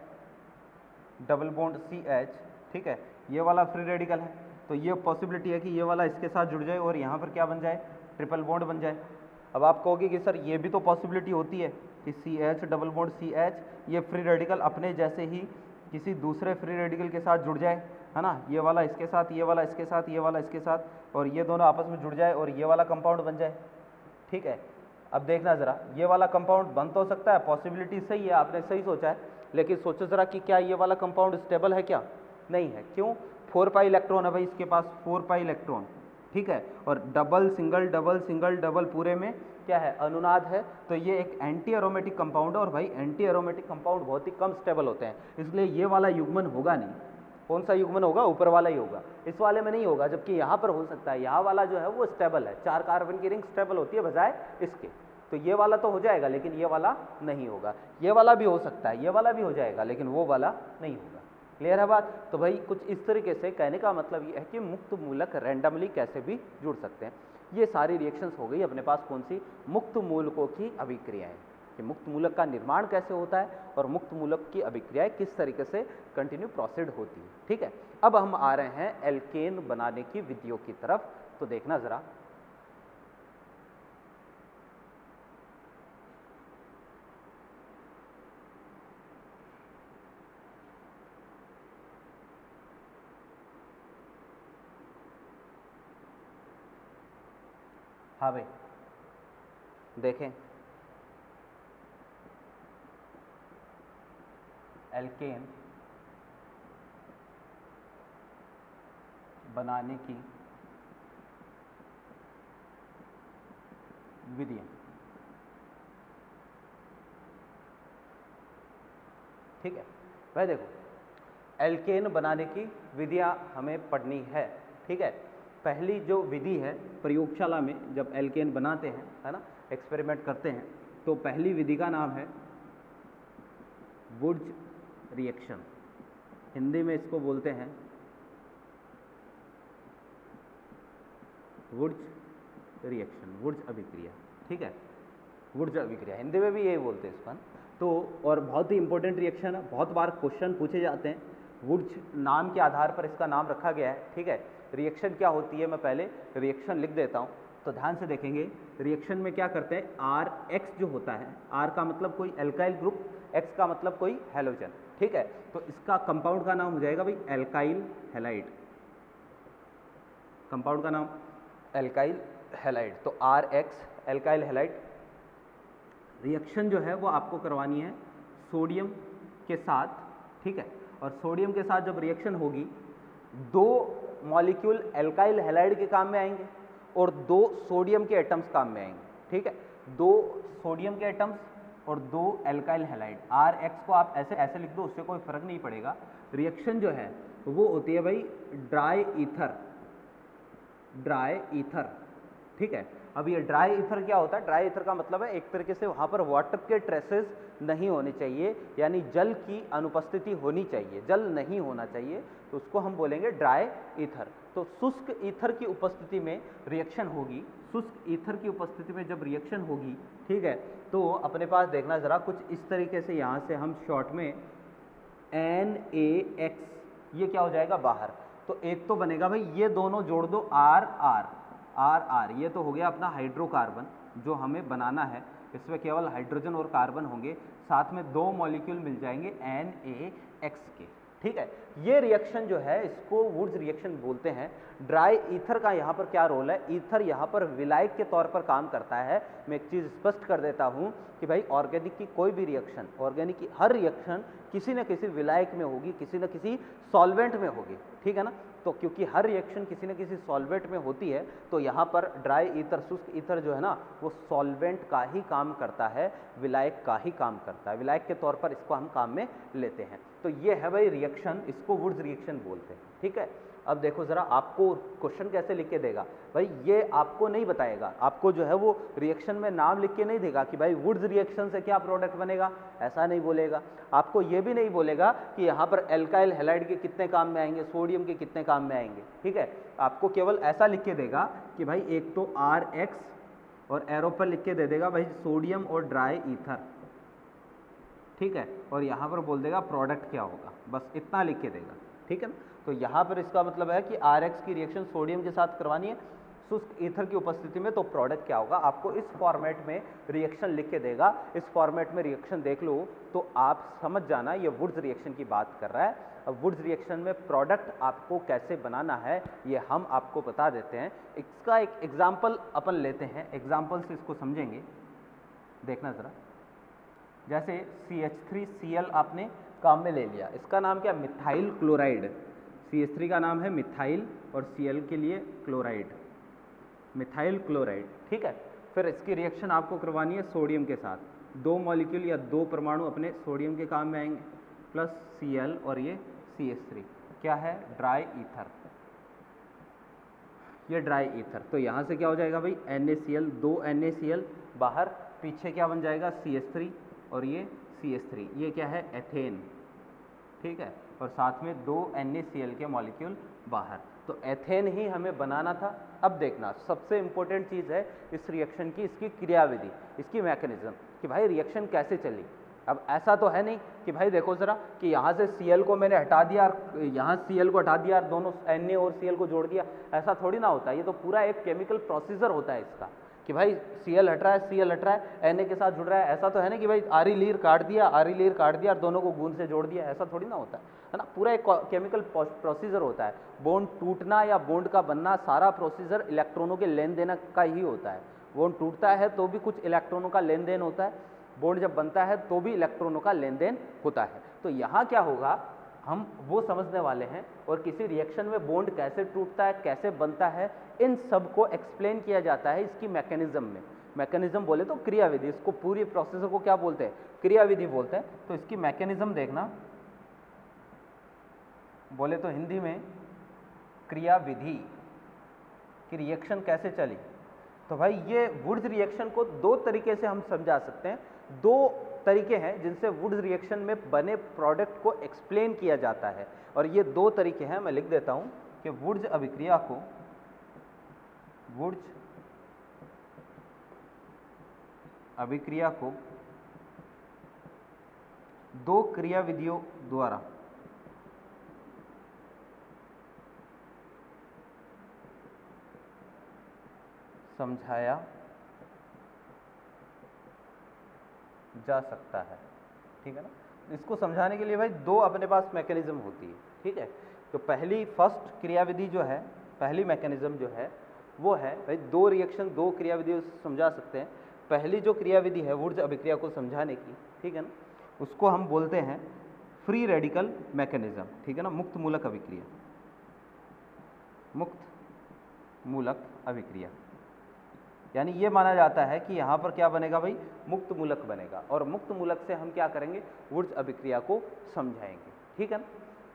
डबल बॉन्ड CH, ठीक है, ये वाला फ्री रेडिकल है, तो ये पॉसिबिलिटी है कि ये वाला इसके साथ जुड़ जाए और यहाँ पर क्या बन जाए, ट्रिपल बॉन्ड बन जाए। अब आप कहोगे कि सर ये भी तो पॉसिबिलिटी होती है कि CH डबल बॉन्ड CH ये फ्री रेडिकल अपने जैसे ही किसी दूसरे फ्री रेडिकल के साथ जुड़ जाए, है ना, ये वाला इसके साथ, ये वाला इसके साथ, ये वाला इसके साथ, और ये दोनों आपस में जुड़ जाए और ये वाला कंपाउंड बन जाए, ठीक है। अब देखना ज़रा ये वाला कंपाउंड बन तो सकता है, पॉसिबिलिटी सही है, आपने सही सोचा है, लेकिन सोचो ज़रा कि क्या ये वाला कंपाउंड स्टेबल है, क्या नहीं है। क्यों, 4 पाई इलेक्ट्रॉन है भाई इसके पास, 4 पाई इलेक्ट्रॉन, ठीक है, और double single double single double पूरे में क्या है, अनुनाद है, तो ये एक एंटी एरोमेटिक कंपाउंड है, और भाई एंटी एरोमेटिक कंपाउंड बहुत ही कम स्टेबल होते हैं, इसलिए ये वाला युग्मन होगा नहीं। कौन सा युग्मन होगा, ऊपर वाला ही होगा, इस वाले में नहीं होगा, जबकि यहाँ पर हो सकता है, यहाँ वाला जो है वो स्टेबल है, 4 कार्बन की रिंग स्टेबल होती है बजाय इसके, तो ये वाला तो हो जाएगा लेकिन ये वाला नहीं होगा। ये वाला भी हो सकता है, ये वाला भी हो जाएगा लेकिन वो वाला नहीं होगा। क्लियर है बात। तो भाई कुछ इस तरीके से कहने का मतलब ये है कि मुक्त मूलक रैंडमली कैसे भी जुड़ सकते हैं। ये सारी रिएक्शंस हो गई अपने पास कौन सी, मुक्त मूलकों की अभिक्रियाएं, कि मुक्त मूलक का निर्माण कैसे होता है और मुक्त मूलक की अभिक्रियाएं किस तरीके से कंटिन्यू प्रोसीड होती है, ठीक है। अब हम आ रहे हैं एल्केन बनाने की विधियों की तरफ, तो देखना जरा। हाँ भाई देखें एल्केन बनाने की विधियां। ठीक है भाई, देखो एल्केन बनाने की विधियां हमें पढ़नी है। ठीक है, पहली जो विधि है प्रयोगशाला में जब एल्केन बनाते हैं, है ना, एक्सपेरिमेंट करते हैं, तो पहली विधि का नाम है वुड्स रिएक्शन। हिंदी में इसको बोलते हैं वुड्स रिएक्शन, वुड्स अभिक्रिया। ठीक है, वुड्स अभिक्रिया हिंदी में भी यही बोलते हैं इसका। तो और बहुत ही इंपॉर्टेंट रिएक्शन है, बहुत बार क्वेश्चन पूछे जाते हैं। वुड्स नाम के आधार पर इसका नाम रखा गया है। ठीक है, रिएक्शन क्या होती है, मैं पहले रिएक्शन लिख देता हूँ, तो ध्यान से देखेंगे। रिएक्शन में क्या करते हैं, आर एक्स जो होता है, आर का मतलब कोई एल्काइल ग्रुप, एक्स का मतलब कोई हैलोजन। ठीक है, तो इसका कंपाउंड का नाम हो जाएगा भाई एल्काइल हैलाइड। कंपाउंड का नाम एल्काइल हैलाइड, तो R X alkyl halide. Reaction जो है वो आपको करवानी है सोडियम के साथ। ठीक है, और सोडियम के साथ जब रिएक्शन होगी, दो मॉलिक्यूल एल्काइल हैलाइड के काम में आएंगे और दो सोडियम के एटम्स काम में आएंगे। ठीक है, दो सोडियम के एटम्स और दो एल्काइल हैलाइड। आर एक्स को आप ऐसे ऐसे लिख दो, उससे कोई फर्क नहीं पड़ेगा। रिएक्शन जो है वो होती है भाई ड्राई ईथर, ड्राई ईथर। ठीक है, अब ये ड्राई ईथर क्या होता है, ड्राई ईथर का मतलब है एक तरीके से वहाँ पर वाटर के ट्रेसेस नहीं होने चाहिए, यानी जल की अनुपस्थिति होनी चाहिए, जल नहीं होना चाहिए, तो उसको हम बोलेंगे ड्राई ईथर। तो शुष्क ईथर की उपस्थिति में रिएक्शन होगी, शुष्क ईथर की उपस्थिति में जब रिएक्शन होगी, ठीक है, तो अपने पास देखना ज़रा कुछ इस तरीके से, यहाँ से हम शॉर्ट में NaX, ये क्या हो जाएगा बाहर, तो एक तो बनेगा भाई, ये दोनों जोड़ दो RR, ये तो हो गया अपना हाइड्रोकार्बन जो हमें बनाना है। इसमें केवल हाइड्रोजन और कार्बन होंगे, साथ में दो मॉलिक्यूल मिल जाएंगे NaX के। ठीक है, ये रिएक्शन जो है इसको वुड्स रिएक्शन बोलते हैं। ड्राई ईथर का यहाँ पर क्या रोल है, ईथर यहाँ पर विलायक के तौर पर काम करता है। मैं एक चीज़ स्पष्ट कर देता हूँ कि भाई ऑर्गेनिक की कोई भी रिएक्शन, ऑर्गेनिक की हर रिएक्शन किसी न किसी विलायक में होगी, किसी न किसी सॉल्वेंट में होगी। ठीक है ना, तो क्योंकि हर रिएक्शन किसी न किसी सॉल्वेंट में होती है, तो यहाँ पर ड्राई ईथर, शुष्क ईथर जो है ना, वो सॉल्वेंट का ही काम करता है, विलायक का ही काम करता है, विलायक के तौर पर इसको हम काम में लेते हैं। तो ये है भाई रिएक्शन, इसको वुड्स रिएक्शन बोलते हैं। ठीक है, अब देखो ज़रा आपको क्वेश्चन कैसे लिख के देगा भाई, ये आपको नहीं बताएगा, आपको जो है वो रिएक्शन में नाम लिख के नहीं देगा कि भाई वुड्स रिएक्शन से क्या प्रोडक्ट बनेगा, ऐसा नहीं बोलेगा। आपको ये भी नहीं बोलेगा कि यहाँ पर एल्काइल हैलाइड के कितने काम में आएंगे, सोडियम के कितने काम में आएंगे। ठीक है, आपको केवल ऐसा लिख के देगा कि भाई एक तो RX और एरो पर लिख के दे देगा भाई सोडियम और ड्राई ईथर। ठीक है, और यहाँ पर बोल देगा प्रोडक्ट क्या होगा, बस इतना लिख के देगा। ठीक है ना, तो यहाँ पर इसका मतलब है कि RX की रिएक्शन सोडियम के साथ करवानी है शुष्क ईथर की उपस्थिति में, तो प्रोडक्ट क्या होगा, आपको इस फॉर्मेट में रिएक्शन लिख के देगा। इस फॉर्मेट में रिएक्शन देख लो तो आप समझ जाना ये वुड्स रिएक्शन की बात कर रहा है। अब वुड्स रिएक्शन में प्रोडक्ट आपको कैसे बनाना है ये हम आपको बता देते हैं। इसका एक एग्जाम्पल अपन लेते हैं, एग्जाम्पल से इसको समझेंगे। देखना ज़रा, जैसे CH3Cl आपने काम में ले लिया, इसका नाम क्या, मिथाइल क्लोराइड। CH3 का नाम है मिथाइल और Cl के लिए क्लोराइड, मिथाइल क्लोराइड। ठीक है, फिर इसकी रिएक्शन आपको करवानी है सोडियम के साथ, दो मॉलिक्यूल या दो परमाणु अपने सोडियम के काम में आएंगे, प्लस Cl और ये CH3 क्या है, ड्राई ईथर, ये ड्राई ईथर। तो यहाँ से क्या हो जाएगा भाई NaCl, दो NaCl बाहर, पीछे क्या बन जाएगा CH3 और ये CH3, ये क्या है एथेन। ठीक है, और साथ में दो NaCl के मॉलिक्यूल बाहर, तो एथेन ही हमें बनाना था। अब देखना सबसे इंपॉर्टेंट चीज़ है इस रिएक्शन की, इसकी क्रियाविधि, इसकी मैकेनिज्म, कि भाई रिएक्शन कैसे चली। अब ऐसा तो है नहीं कि भाई देखो ज़रा कि यहाँ से Cl को मैंने हटा दिया और यहाँ Cl को हटा दिया और दोनों Na और Cl को जोड़ दिया, ऐसा थोड़ी ना होता है। ये तो पूरा एक केमिकल प्रोसीजर होता है इसका, कि भाई Cl हट रहा है, Cl हट रहा है, Na के साथ जुड़ रहा है। ऐसा तो है ना कि भाई आरी लीर काट दिया, आरी लीर काट दिया और दोनों को गूंद से जोड़ दिया, ऐसा थोड़ी ना होता है ना। पूरा एक केमिकल प्रोसीजर होता है। बॉन्ड टूटना या बॉन्ड का बनना, सारा प्रोसीजर इलेक्ट्रॉनों के लेन देन का ही होता है। बॉन्ड टूटता है तो भी कुछ इलेक्ट्रॉनों का लेन देन होता है, बॉन्ड जब बनता है तो भी इलेक्ट्रॉनों का लेन देन होता है। तो यहाँ क्या होगा, हम वो समझने वाले हैं और किसी रिएक्शन में बॉन्ड कैसे टूटता है, कैसे बनता है, इन सब को एक्सप्लेन किया जाता है इसकी मैकेनिज्म में। मैकेनिज्म बोले तो क्रियाविधि, इसको पूरी प्रोसेसर को क्या बोलते हैं, क्रियाविधि बोलते हैं। तो इसकी मैकेनिज्म देखना, बोले तो हिंदी में क्रियाविधि की रिएक्शन कैसे चली। तो भाई ये वुड्स रिएक्शन को दो तरीके से हम समझा सकते हैं। दो तरीके हैं जिनसे वुड्स रिएक्शन में बने प्रोडक्ट को एक्सप्लेन किया जाता है, और ये दो तरीके हैं, मैं लिख देता हूं कि वुड्स अभिक्रिया को, वुड्स अभिक्रिया को दो क्रियाविधियों द्वारा समझाया जा सकता है। ठीक है ना, इसको समझाने के लिए भाई दो अपने पास मैकेनिज्म होती है। ठीक है, तो पहली फर्स्ट क्रियाविधि जो है, पहली मैकेनिज्म जो है वो है भाई दो रिएक्शन, दो क्रियाविधियों से समझा सकते हैं। पहली जो क्रियाविधि है वुड्स अभिक्रिया को समझाने की, ठीक है ना, उसको हम बोलते हैं फ्री रेडिकल मैकेनिज्म। ठीक है ना, मुक्त मूलक अभिक्रिया, मुक्त मूलक अभिक्रिया, यानी ये माना जाता है कि यहाँ पर क्या बनेगा भाई, मुक्त मूलक बनेगा, और मुक्त मूलक से हम क्या करेंगे, वुड्स अभिक्रिया को समझाएंगे। ठीक है ना,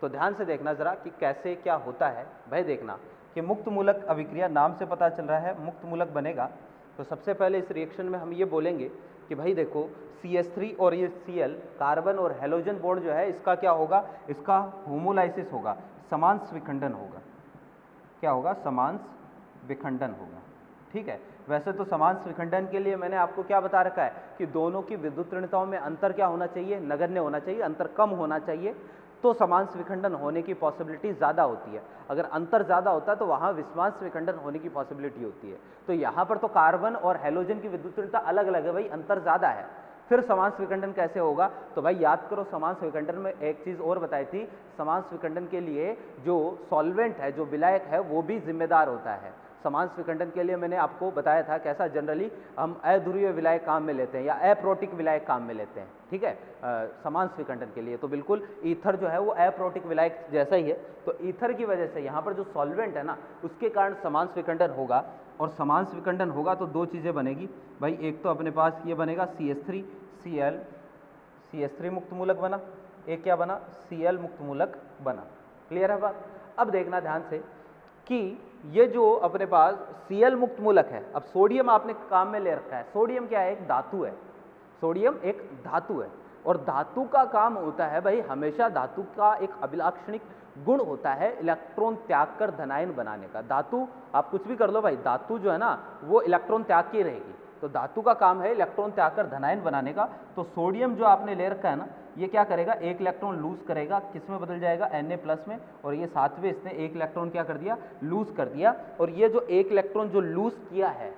तो ध्यान से देखना जरा कि कैसे क्या होता है। भाई देखना कि मुक्त मूलक अभिक्रिया, नाम से पता चल रहा है मुक्त मूलक बनेगा। तो सबसे पहले इस रिएक्शन में हम ये बोलेंगे कि भाई देखो CH3 और ये Cl, कार्बन और हेलोजन बॉन्ड जो है इसका क्या होगा, इसका होमोलाइसिस होगा, समांश विखंडन होगा। क्या होगा, समांश विखंडन होगा। ठीक है, वैसे तो समांश विखंडन के लिए मैंने आपको क्या बता रखा है कि दोनों की विद्युत ऋणताओं में अंतर क्या होना चाहिए, नगण्य होना चाहिए, अंतर कम होना चाहिए, तो समांश विखंडन होने की पॉसिबिलिटी ज़्यादा होती है। अगर अंतर ज़्यादा होता है तो वहाँ विषमांश विखंडन होने की पॉसिबिलिटी होती है। तो यहाँ पर तो कार्बन और हेलोजन की विद्युत ऋणता अलग अलग है भाई, अंतर ज़्यादा है, फिर समांश विखंडन कैसे होगा। तो भाई याद करो, समांश विखंडन में एक चीज़ और बताई थी, समांश विखंडन के लिए जो सॉल्वेंट है, जो विलायक है, वो भी जिम्मेदार होता है। समांश विखंडन के लिए मैंने आपको बताया था कैसा, जनरली हम अध्रुवीय विलायक काम में लेते हैं या अप्रोटिक विलायक काम में लेते हैं। ठीक है, समांश विखंडन के लिए तो बिल्कुल ईथर जो है वो अप्रोटिक विलायक जैसा ही है। तो ईथर की वजह से यहाँ पर जो सॉल्वेंट है ना, उसके कारण समांश विखंडन होगा, और समांश विखंडन होगा तो दो चीज़ें बनेगी भाई, एक तो अपने पास ये बनेगा CH3 Cl, CH3 मुक्त मूलक बना, एक क्या बना, Cl मुक्त मूलक बना। क्लियर है बात। अब देखना ध्यान से कि ये जो अपने पास Cl मुक्त मूलक है, अब सोडियम आपने काम में ले रखा है। सोडियम क्या है, एक धातु है, सोडियम एक धातु है, और धातु का काम होता है भाई, हमेशा धातु का एक अभिलाक्षणिक गुण होता है इलेक्ट्रॉन त्याग कर धनायन बनाने का। धातु आप कुछ भी कर लो भाई, धातु जो है ना वो इलेक्ट्रॉन त्याग की रहेगी, तो धातु का काम है इलेक्ट्रॉन त्याग कर धनायन बनाने का। तो सोडियम जो आपने ले रखा है ना, ये क्या करेगा, एक इलेक्ट्रॉन लूज करेगा, किस में बदल जाएगा, Na+ में, और ये सातवें इसने एक इलेक्ट्रॉन क्या कर दिया, लूज कर दिया। और ये जो एक इलेक्ट्रॉन जो लूज किया है,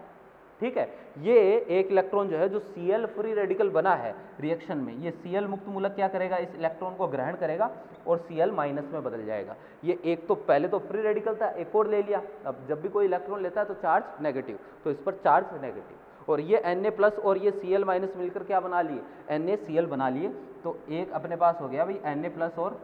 ठीक है, ये एक इलेक्ट्रॉन जो है जो Cl फ्री रेडिकल बना है रिएक्शन में, ये Cl मुक्त मूलक क्या करेगा, इस इलेक्ट्रॉन को ग्रहण करेगा और Cl- में बदल जाएगा। ये एक तो पहले तो फ्री रेडिकल था, एक और ले लिया। अब जब भी कोई इलेक्ट्रॉन लेता है तो चार्ज नेगेटिव, तो इस पर चार्ज नेगेटिव, और ये Na+ और ये Cl- मिलकर क्या बना लिए, NaCl बना लिए। तो एक अपने पास हो गया भाई Na+ और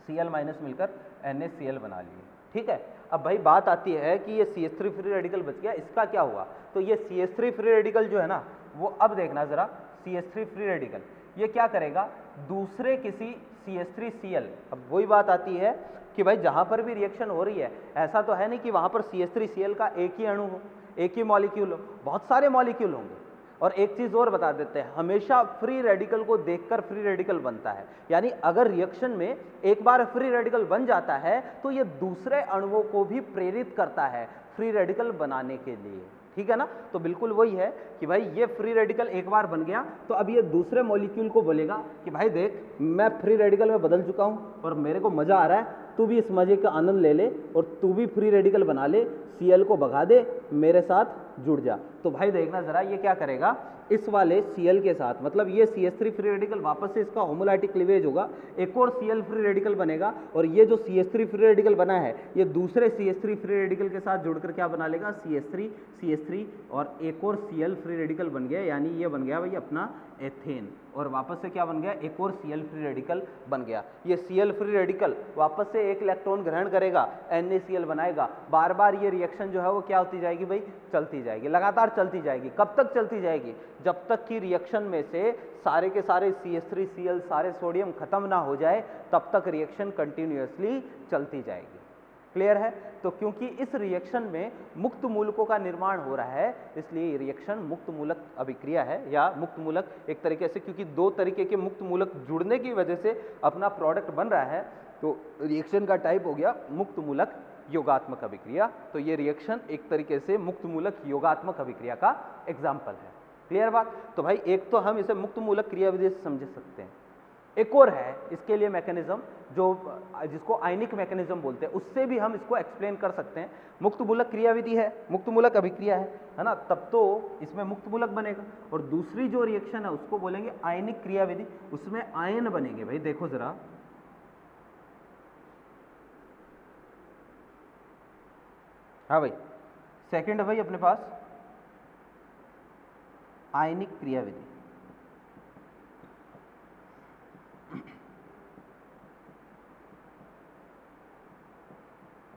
Cl- मिलकर NaCl बना लिए। ठीक है, अब भाई बात आती है कि ये CH3 फ्री रेडिकल बच गया, इसका क्या हुआ। तो ये CH3 फ्री रेडिकल जो है ना, वो अब देखना जरा, CH3 फ्री रेडिकल ये क्या करेगा, दूसरे किसी CH3Cl, अब वही बात आती है कि भाई जहाँ पर भी रिएक्शन हो रही है, ऐसा तो है नहीं कि वहाँ पर CH3Cl का एक ही अणु हो, एक ही मॉलिक्यूल हो, बहुत सारे मॉलिक्यूल होंगे। और एक चीज़ और बता देते हैं, हमेशा फ्री रेडिकल को देखकर फ्री रेडिकल बनता है, यानी अगर रिएक्शन में एक बार फ्री रेडिकल बन जाता है तो ये दूसरे अणुओं को भी प्रेरित करता है फ्री रेडिकल बनाने के लिए। ठीक है ना, तो बिल्कुल वही है कि भाई ये फ्री रेडिकल एक बार बन गया तो अब ये दूसरे मॉलिक्यूल को बोलेगा कि भाई देख, मैं फ्री रेडिकल में बदल चुका हूँ और मेरे को मज़ा आ रहा है, तू भी इस मज़े का आनंद ले ले और तू भी फ्री रेडिकल बना ले, Cl को भगा दे, मेरे साथ जुड़ जा। तो भाई देखना जरा ये क्या करेगा, इस वाले Cl के साथ, मतलब ये CH3 फ्री रेडिकल वापस से इसका होमोलाइटिक क्लीवेज होगा, एक और Cl फ्री रेडिकल बनेगा, और ये जो CH3 फ्री रेडिकल बना है ये दूसरे CH3 फ्री रेडिकल के साथ जुड़कर क्या बना लेगा, CH3 और एक और Cl फ्री रेडिकल बन गया, यानी ये बन गया भाई अपना एथेन, और वापस से क्या बन गया, एक और Cl फ्री रेडिकल बन गया। ये Cl फ्री रेडिकल वापस से एक इलेक्ट्रॉन ग्रहण करेगा, NaCl बनाएगा, बार बार ये रिएक्शन जो है वो क्या होती जाएगी भाई, चलती जाएगी, लगातार चलती जाएगी। कब तक चलती जाएगी, जब तक कि रिएक्शन में से सारे के सारे CH3Cl सारे सोडियम खत्म ना हो जाए, तब तक रिएक्शन कंटिन्यूअसली चलती जाएगी। क्लियर है। तो क्योंकि इस रिएक्शन में मुक्त मूलकों का निर्माण हो रहा है, इसलिए रिएक्शन मुक्त मूलक अभिक्रिया है, या मुक्त मूलक एक तरीके से, क्योंकि दो तरीके के मुक्त मूलक जुड़ने की वजह से अपना प्रोडक्ट बन रहा है, तो रिएक्शन का टाइप हो गया मुक्त मूलक योगात्मक अभिक्रिया। तो ये रिएक्शन एक तरीके से मुक्त मूलक योगात्मक अभिक्रिया का एग्जाम्पल है। क्लियर बात। तो भाई एक तो हम इसे मुक्त मूलक क्रियाविधि से समझ सकते हैं, एक और है इसके लिए मैकेनिज्म जो जिसको आयनिक मैकेनिज्म बोलते हैं, उससे भी हम इसको एक्सप्लेन कर सकते हैं। मुक्त मूलक क्रियाविधि है, मुक्त मूलक अभिक्रिया है ना, तब तो इसमें मुक्त मूलक बनेगा, और दूसरी जो रिएक्शन है उसको बोलेंगे आयनिक क्रियाविधि, उसमें आयन बनेंगे। भाई देखो जरा, हाँ भाई सेकंड है भाई अपने पास आयनिक क्रियाविधि।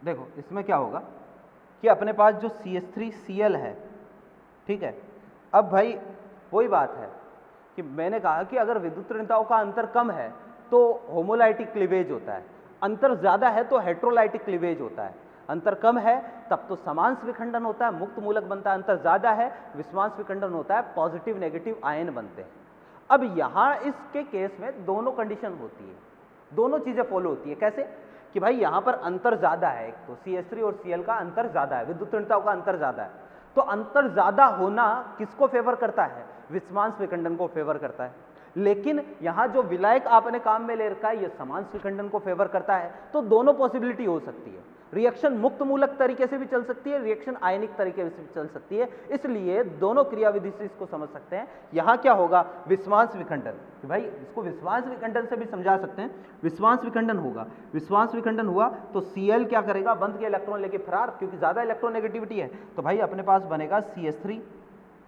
देखो इसमें क्या होगा कि अपने पास जो CH3Cl है, ठीक है, अब भाई वही बात है कि मैंने कहा कि अगर विद्युत ऋणताओं का अंतर कम है तो होमोलाइटिक क्लीवेज होता है, अंतर ज्यादा है तो हेट्रोलाइटिक क्लीवेज होता है, अंतर कम है तब तो समांश विखंडन होता है, मुक्त मूलक बनता है, अंतर ज्यादा है विषमांश विखंडन होता है, पॉजिटिव नेगेटिव आयन बनते हैं। अब यहां इसके केस में दोनों कंडीशन होती है, दोनों चीजें फॉलो होती है। कैसे कि भाई यहां पर अंतर ज्यादा है, एक तो CH3 और Cl का अंतर ज्यादा है, विद्युत ऋणताओं का अंतर ज्यादा है, तो अंतर ज्यादा होना किसको फेवर करता है, विषमांश विखंडन को फेवर करता है। लेकिन यहां जो विलायक आपने काम में ले रखा है ये समांश विखंडन को फेवर करता है, तो दोनों पॉसिबिलिटी हो सकती है। रिएक्शन मुक्त मूलक तरीके से भी चल सकती है, रिएक्शन आयनिक तरीके से भी चल सकती है, इसलिए दोनों क्रियाविधि से इसको समझ सकते हैं। यहां क्या होगा, विषमांश विखंडन, भाई इसको विषमांश विखंडन से भी समझा सकते हैं, विषमांश विखंडन होगा, विषमांश विखंडन हुआ तो Cl क्या करेगा, बंद के इलेक्ट्रॉन लेके फरार, क्योंकि ज्यादा इलेक्ट्रोनेगेटिविटी है, तो भाई अपने पास बनेगा CH3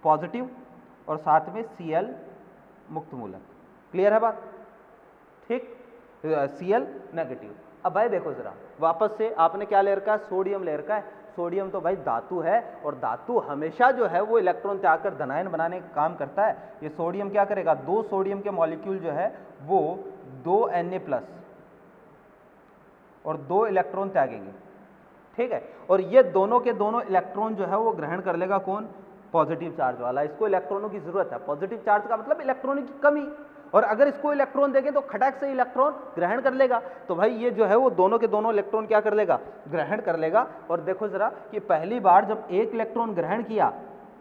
पॉजिटिव और साथ में Cl मुक्त मूलक। क्लियर है बात, ठीक, Cl नेगेटिव। अब भाई देखो जरा, वापस से आपने क्या ले रखा है, सोडियम ले रखा है, सोडियम तो भाई धातु है, और धातु हमेशा जो है वो इलेक्ट्रॉन त्याग कर धनायन बनाने का काम करता है। ये सोडियम क्या करेगा, दो सोडियम के मॉलिक्यूल जो है वो 2 Na+ और 2 इलेक्ट्रॉन त्यागेंगे, ठीक है, और ये दोनों के दोनों इलेक्ट्रॉन जो है वो ग्रहण कर लेगा कौन, पॉजिटिव चार्ज वाला। इसको इलेक्ट्रॉनों की जरूरत है, पॉजिटिव चार्ज का मतलब इलेक्ट्रॉनों की कमी, और अगर इसको इलेक्ट्रॉन देंगे तो खटाक से इलेक्ट्रॉन ग्रहण कर लेगा, तो भाई ये जो है वो दोनों के दोनों इलेक्ट्रॉन क्या कर लेगा, ग्रहण कर लेगा। और देखो जरा कि पहली बार जब एक इलेक्ट्रॉन ग्रहण किया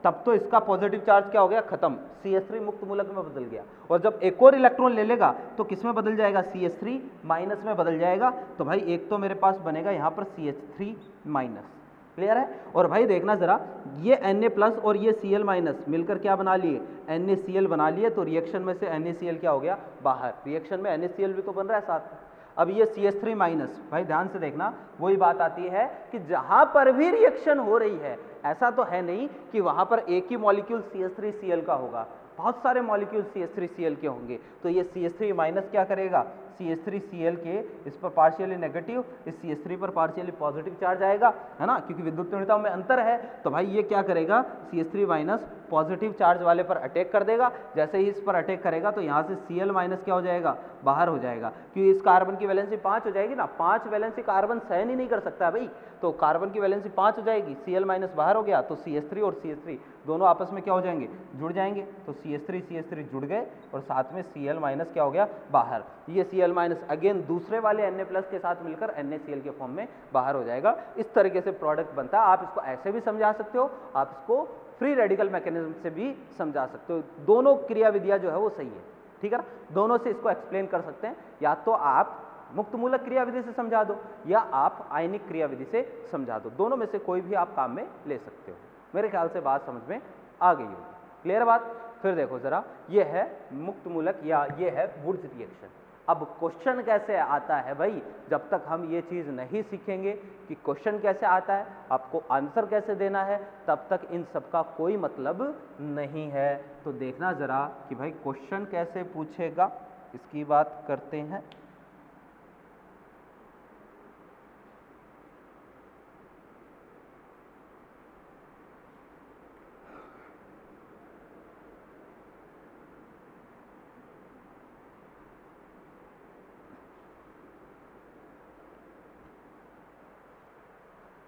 तब तो इसका पॉजिटिव चार्ज क्या हो गया, खत्म, CH3 मुक्त मूलक में बदल गया, और जब एक और इलेक्ट्रॉन ले लेगा तो किस में बदल जाएगा, CH3 माइनस में बदल जाएगा। तो भाई एक तो मेरे पास बनेगा यहाँ पर CH3 माइनस। क्लियर है। और भाई देखना जरा, ये Na+ और ये Cl- मिलकर क्या बना लिए, NaCl बना लिए, तो रिएक्शन में से NaCl क्या हो गया, बाहर, रिएक्शन में NaCl भी तो बन रहा है साथ में। अब ये CH3-, भाई ध्यान से देखना, वही बात आती है कि जहां पर भी रिएक्शन हो रही है, ऐसा तो है नहीं कि वहां पर एक ही मॉलिक्यूल CH3Cl का होगा, बहुत सारे मॉलिक्यूल CH3Cl के होंगे, तो ये CH3- क्या करेगा, CH3Cl के इस पर पार्शियली नेगेटिव, इस CH3 पर पार्शियली पॉजिटिव चार्ज आएगा, है ना, क्योंकि विद्युत ऋणताओं में अंतर है, तो भाई ये क्या करेगा, CH3- पॉजिटिव चार्ज वाले पर अटैक कर देगा। जैसे ही इस पर अटैक करेगा तो यहाँ से Cl- क्या हो जाएगा, बाहर हो जाएगा, क्योंकि इस कार्बन की वैलेंसी 5 हो जाएगी ना, 5 वैलेंसी कार्बन सहन ही नहीं कर सकता भाई, तो कार्बन की वैलेंसी 5 हो जाएगी, Cl- बाहर हो गया, तो CH3 और CH3 दोनों आपस में क्या हो जाएंगे, जुड़ जाएंगे, तो CH3 जुड़ गए और साथ में Cl- क्या हो गया, बाहर। ये Cl- अगेन दूसरे वाले Na+ के साथ मिलकर NaCl के फॉर्म में बाहर हो जाएगा। इस तरीके से प्रोडक्ट बनता है। आप इसको ऐसे भी समझा सकते हो, आप इसको फ्री रेडिकल मैकेनिज्म से भी समझा सकते हो, दोनों क्रियाविधियां जो है वो सही है, ठीक है ना, दोनों से इसको एक्सप्लेन कर सकते हैं। या तो आप मुक्त मूलक क्रियाविधि से समझा दो या आप आयनिक क्रियाविधि से समझा दो, दोनों में से कोई भी आप काम में ले सकते हो। मेरे ख्याल से बात समझ में आ गई होगी। क्लियर बात? फिर देखो ज़रा, ये है मुक्त मूलक या ये है वुड्स रिएक्शन। अब क्वेश्चन कैसे आता है भाई, जब तक हम ये चीज़ नहीं सीखेंगे कि क्वेश्चन कैसे आता है, आपको आंसर कैसे देना है, तब तक इन सब का कोई मतलब नहीं है। तो देखना ज़रा कि भाई क्वेश्चन कैसे पूछेगा, इसकी बात करते हैं।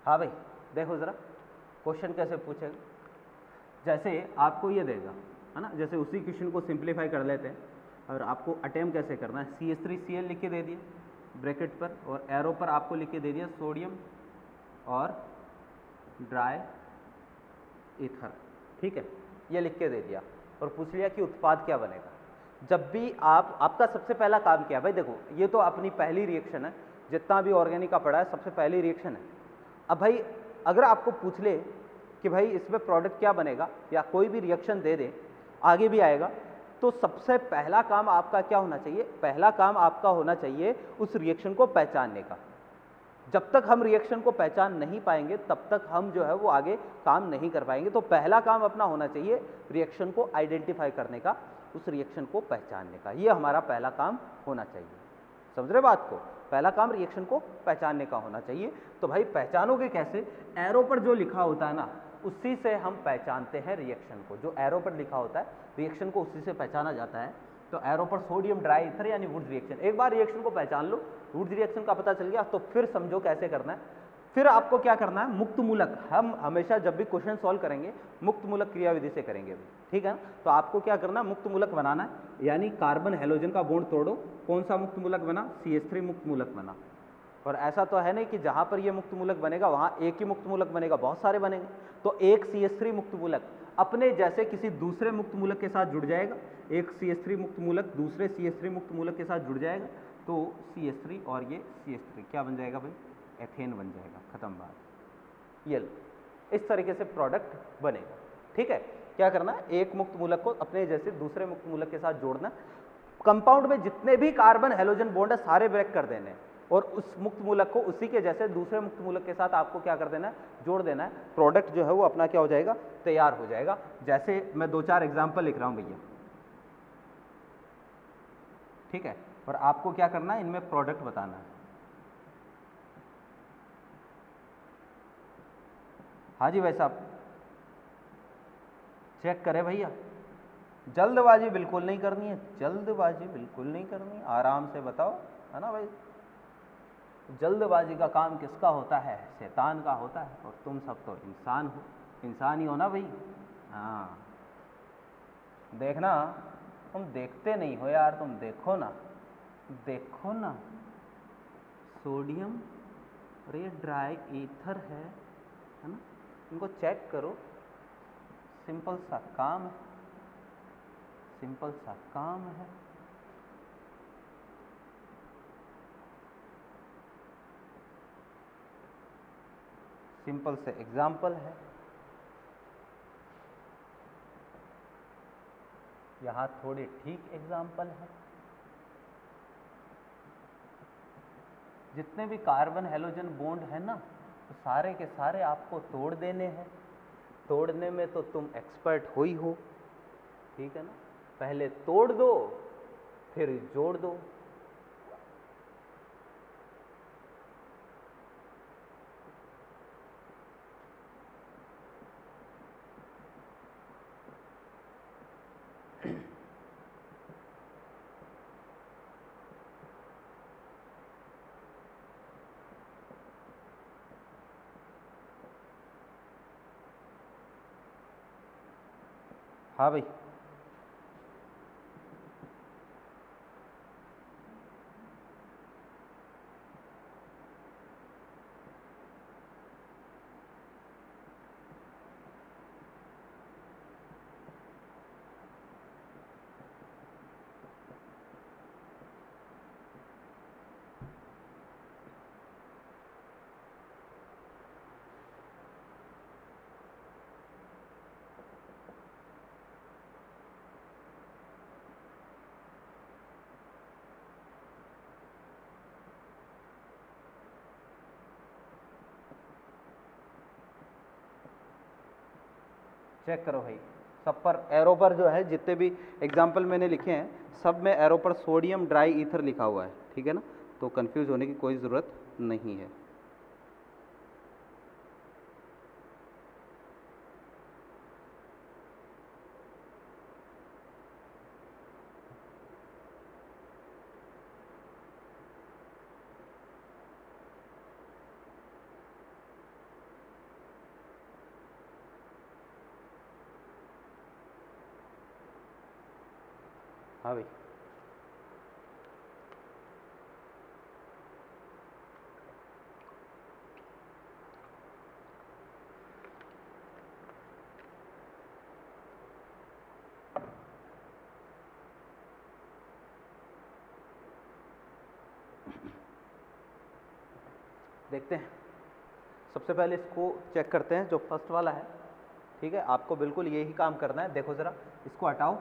हाँ भाई देखो ज़रा क्वेश्चन कैसे पूछेगा। जैसे आपको ये देगा, है ना, जैसे उसी क्वेश्चन को सिंप्लीफाई कर लेते हैं और आपको अटेम्प्ट कैसे करना है। CH3Cl लिख के दे दिए ब्रैकेट पर, और एरो पर आपको लिख के दे दिया सोडियम और ड्राई ईथर, ठीक है, ये लिख के दे दिया और पूछ लिया कि उत्पाद क्या बनेगा। जब भी आपका सबसे पहला काम क्या है भाई, देखो ये तो अपनी पहली रिएक्शन है, जितना भी ऑर्गेनिक का पढ़ा है सबसे पहली रिएक्शन है। अब भाई अगर आपको पूछ ले कि भाई इसमें प्रोडक्ट क्या बनेगा या कोई भी रिएक्शन दे दे, आगे भी आएगा, तो सबसे पहला काम आपका क्या होना चाहिए? पहला काम आपका होना चाहिए उस रिएक्शन को पहचानने का। जब तक हम रिएक्शन को पहचान नहीं पाएंगे तब तक हम जो है वो आगे काम नहीं कर पाएंगे। तो पहला काम अपना होना चाहिए रिएक्शन को आइडेंटिफाई करने का, उस रिएक्शन को पहचानने का। ये हमारा पहला काम होना चाहिए। समझ रहे बात को? पहला काम रिएक्शन को पहचानने का होना चाहिए। तो भाई पहचानोगे कैसे? एरो पर जो लिखा होता है ना, उसी से हम पहचानते हैं रिएक्शन को। जो एरो पर लिखा होता है रिएक्शन को उसी से पहचाना जाता है। तो एरो पर सोडियम ड्राई ईथर यानी वुड्स रिएक्शन। एक बार रिएक्शन को पहचान लो, वुड्स रिएक्शन का पता चल गया, तो फिर समझो कैसे करना है। फिर आपको क्या करना है? मुक्त मूलक। हम हमेशा जब भी क्वेश्चन सॉल्व करेंगे मुक्त मूलक क्रियाविधि से करेंगे, ठीक है। तो आपको क्या करना है? मुक्त मूलक बनाना है, यानी कार्बन हेलोजन का बॉन्ड तोड़ो। कौन सा मुक्त मूलक बना? CH3 मुक्त मूलक बना। और ऐसा तो है नहीं कि जहां पर ये मुक्त मूलक बनेगा वहां एक ही मुक्त मूलक बनेगा, बहुत सारे बनेंगे। तो एक CH3 मुक्त मूलक अपने जैसे किसी दूसरे मुक्त मूलक के साथ जुड़ जाएगा। एक CH3 मुक्त मूलक दूसरे CH3 मुक्त मूलक के साथ जुड़ जाएगा, तो CH3 और ये CH3 क्या बन जाएगा भाई? एथेन बन जाएगा। खत्म बात। ये इस तरीके से प्रोडक्ट बनेगा, ठीक है। क्या करना है? एक मुक्त मूलक को अपने जैसे दूसरे मुक्त मूलक के साथ जोड़ना। कंपाउंड में जितने भी कार्बन हेलोजन बॉन्ड है सारे ब्रेक कर देने हैं और उस मुक्त मूलक को उसी के जैसे दूसरे मुक्त मूलक के साथ आपको क्या कर देना है? जोड़ देना है। प्रोडक्ट जो है वो अपना क्या हो जाएगा? तैयार हो जाएगा। जैसे मैं 2-4 एग्जाम्पल लिख रहा हूं भैया, ठीक है, और आपको क्या करना है? इनमें प्रोडक्ट बताना है। हाँ जी भाई साहब, चेक करें भैया। जल्दबाजी बिल्कुल नहीं करनी है, जल्दबाजी बिल्कुल नहीं करनी है, आराम से बताओ, है ना भाई। जल्दबाजी का काम किसका होता है? शैतान का होता है। और तुम सब तो इंसान हो, इंसान ही हो ना भाई। हाँ देखना, तुम देखते नहीं हो यार, तुम देखो ना, देखो ना, सोडियम और ये ड्राई ईथर है ना, इनको चेक करो। सिंपल सा काम है, सिंपल सा काम है। सिंपल से एग्जाम्पल है, यहाँ थोड़ी ठीक एग्जाम्पल है। जितने भी कार्बन हेलोजन बॉन्ड है ना, तो सारे के सारे आपको तोड़ देने हैं। तोड़ने में तो तुम एक्सपर्ट हो ही हो, ठीक है ना। पहले तोड़ दो फिर जोड़ दो। हाँ भाई, चेक करो भाई, सब पर एरो पर जो है जितने भी एग्जाम्पल मैंने लिखे हैं सब में एरो पर सोडियम ड्राई ईथर लिखा हुआ है, ठीक है ना, तो कंफ्यूज होने की कोई ज़रूरत नहीं है। हाँ भाई, देखते हैं, सबसे पहले इसको चेक करते हैं जो फर्स्ट वाला है, ठीक है। आपको बिल्कुल यही काम करना है। देखो ज़रा, इसको हटाओ,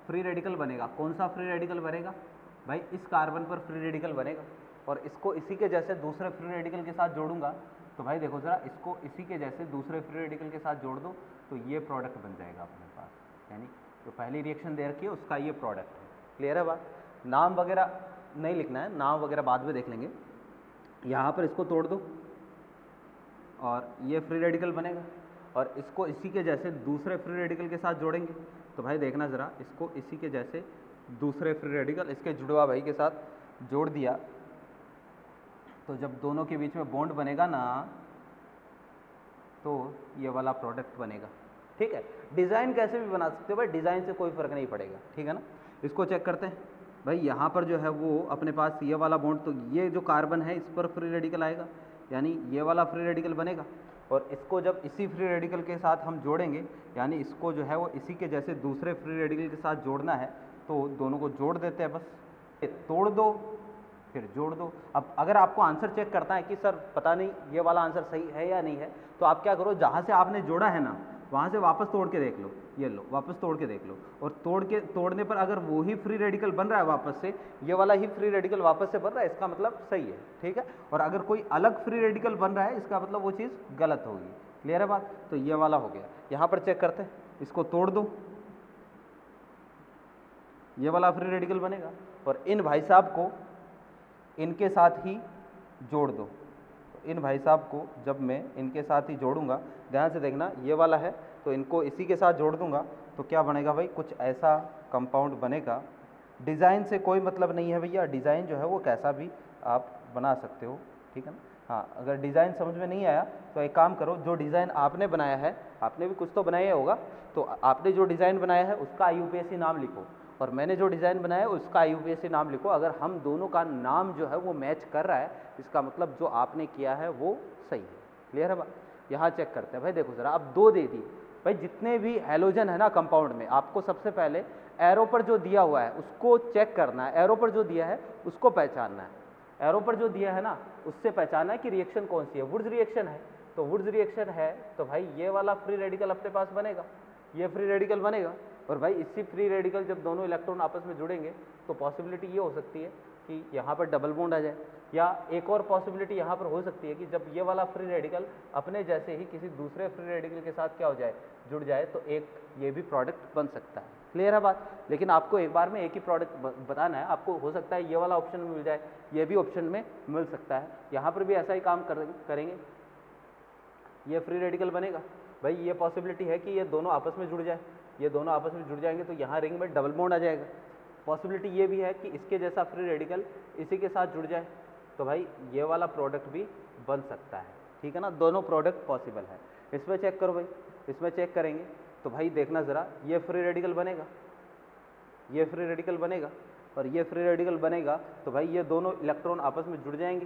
फ्री रेडिकल बनेगा। कौन सा फ्री रेडिकल बनेगा भाई? इस कार्बन पर फ्री रेडिकल बनेगा, और इसको इसी के जैसे दूसरे फ्री रेडिकल के साथ जोड़ूंगा तो भाई देखो ज़रा, इसको इसी के जैसे दूसरे फ्री रेडिकल के साथ जोड़ दो तो ये प्रोडक्ट बन जाएगा अपने पास, यानी जो पहली रिएक्शन दे रखी है उसका ये प्रोडक्ट है। क्लियर है बात? नाम वगैरह नहीं लिखना है, नाम वगैरह बाद में देख लेंगे। यहाँ पर इसको तोड़ दो और ये फ्री रेडिकल बनेगा, और इसको इसी के जैसे दूसरे फ्री रेडिकल के साथ जोड़ेंगे तो भाई देखना ज़रा, इसको इसी के जैसे दूसरे फ्री रेडिकल इसके जुड़वा भाई के साथ जोड़ दिया तो जब दोनों के बीच में बॉन्ड बनेगा ना तो ये वाला प्रोडक्ट बनेगा, ठीक है। डिज़ाइन कैसे भी बना सकते हो भाई, डिज़ाइन से कोई फ़र्क नहीं पड़ेगा, ठीक है ना। इसको चेक करते हैं भाई, यहाँ पर जो है वो अपने पास ये वाला बॉन्ड, तो ये जो कार्बन है इस पर फ्री रेडिकल आएगा, यानी ये वाला फ्री रेडिकल बनेगा, और इसको जब इसी फ्री रेडिकल के साथ हम जोड़ेंगे, यानी इसको जो है वो इसी के जैसे दूसरे फ्री रेडिकल के साथ जोड़ना है तो दोनों को जोड़ देते हैं, बस तोड़ दो फिर जोड़ दो। अब अगर आपको आंसर चेक करना है कि सर पता नहीं ये वाला आंसर सही है या नहीं है, तो आप क्या करो, जहाँ से आपने जोड़ा है ना वहाँ से वापस तोड़ के देख लो, ये लो वापस तोड़ के देख लो, और तोड़ने पर अगर वो ही फ्री रेडिकल बन रहा है वापस से, ये वाला ही फ्री रेडिकल वापस से बन रहा है, इसका मतलब सही है, ठीक है। और अगर कोई अलग फ्री रेडिकल बन रहा है इसका मतलब वो चीज़ गलत होगी। क्लियर है बात? तो ये वाला हो गया। यहाँ पर चेक करते हैं, इसको तोड़ दो, ये वाला फ्री रेडिकल बनेगा, और इन भाई साहब को इनके साथ ही जोड़ दो। इन भाई साहब को जब मैं इनके साथ ही जोड़ूंगा, ध्यान से देखना, ये वाला है तो इनको इसी के साथ जोड़ दूंगा तो क्या बनेगा भाई, कुछ ऐसा कंपाउंड बनेगा। डिज़ाइन से कोई मतलब नहीं है भैया, डिज़ाइन जो है वो कैसा भी आप बना सकते हो, ठीक है ना। हाँ, अगर डिज़ाइन समझ में नहीं आया तो एक काम करो, जो डिज़ाइन आपने बनाया है, आपने भी कुछ तो बनाया होगा, तो आपने जो डिज़ाइन बनाया है उसका IUPAC नाम लिखो, और मैंने जो डिज़ाइन बनाया है उसका IUPAC नाम लिखो। अगर हम दोनों का नाम जो है वो मैच कर रहा है, इसका मतलब जो आपने किया है वो सही है। क्लियर है बात? यहाँ चेक करते हैं भाई, देखो ज़रा, अब 2 दे दिए भाई। जितने भी हैलोजन है ना कंपाउंड में, आपको सबसे पहले एरो पर जो दिया हुआ है उसको चेक करना है, एरो पर जो दिया है उसको पहचानना है। एरो पर जो दिया है ना उससे पहचानना है कि रिएक्शन कौन सी है। वुड्स रिएक्शन है तो वुड्स रिएक्शन है तो भाई ये वाला फ्री रेडिकल अपने पास बनेगा, ये फ्री रेडिकल बनेगा, और भाई इसी फ्री रेडिकल जब दोनों इलेक्ट्रॉन आपस में जुड़ेंगे तो पॉसिबिलिटी ये हो सकती है कि यहाँ पर डबल बॉन्ड आ जाए, या एक और पॉसिबिलिटी यहाँ पर हो सकती है कि जब ये वाला फ्री रेडिकल अपने जैसे ही किसी दूसरे फ्री रेडिकल के साथ क्या हो जाए, जुड़ जाए, तो एक ये भी प्रोडक्ट बन सकता है। क्लियर है बात? लेकिन आपको एक बार में एक ही प्रोडक्ट बताना है, आपको हो सकता है ये वाला ऑप्शन में मिल जाए, ये भी ऑप्शन में मिल सकता है। यहाँ पर भी ऐसा ही काम करेंगे, ये फ्री रेडिकल बनेगा भाई, ये पॉसिबिलिटी है कि ये दोनों आपस में जुड़ जाए, ये दोनों आपस में जुड़ जाएंगे तो यहाँ रिंग में डबल बॉन्ड आ जाएगा। पॉसिबिलिटी ये भी है कि इसके जैसा फ्री रेडिकल इसी के साथ जुड़ जाए, तो भाई ये वाला प्रोडक्ट भी बन सकता है, ठीक है ना। दोनों प्रोडक्ट पॉसिबल है। इसमें चेक करो भाई, इसमें चेक करेंगे तो भाई देखना ज़रा, ये फ्री रेडिकल बनेगा, ये फ्री रेडिकल बनेगा, और ये फ्री रेडिकल बनेगा तो भाई ये दोनों इलेक्ट्रॉन आपस में जुड़ जाएंगे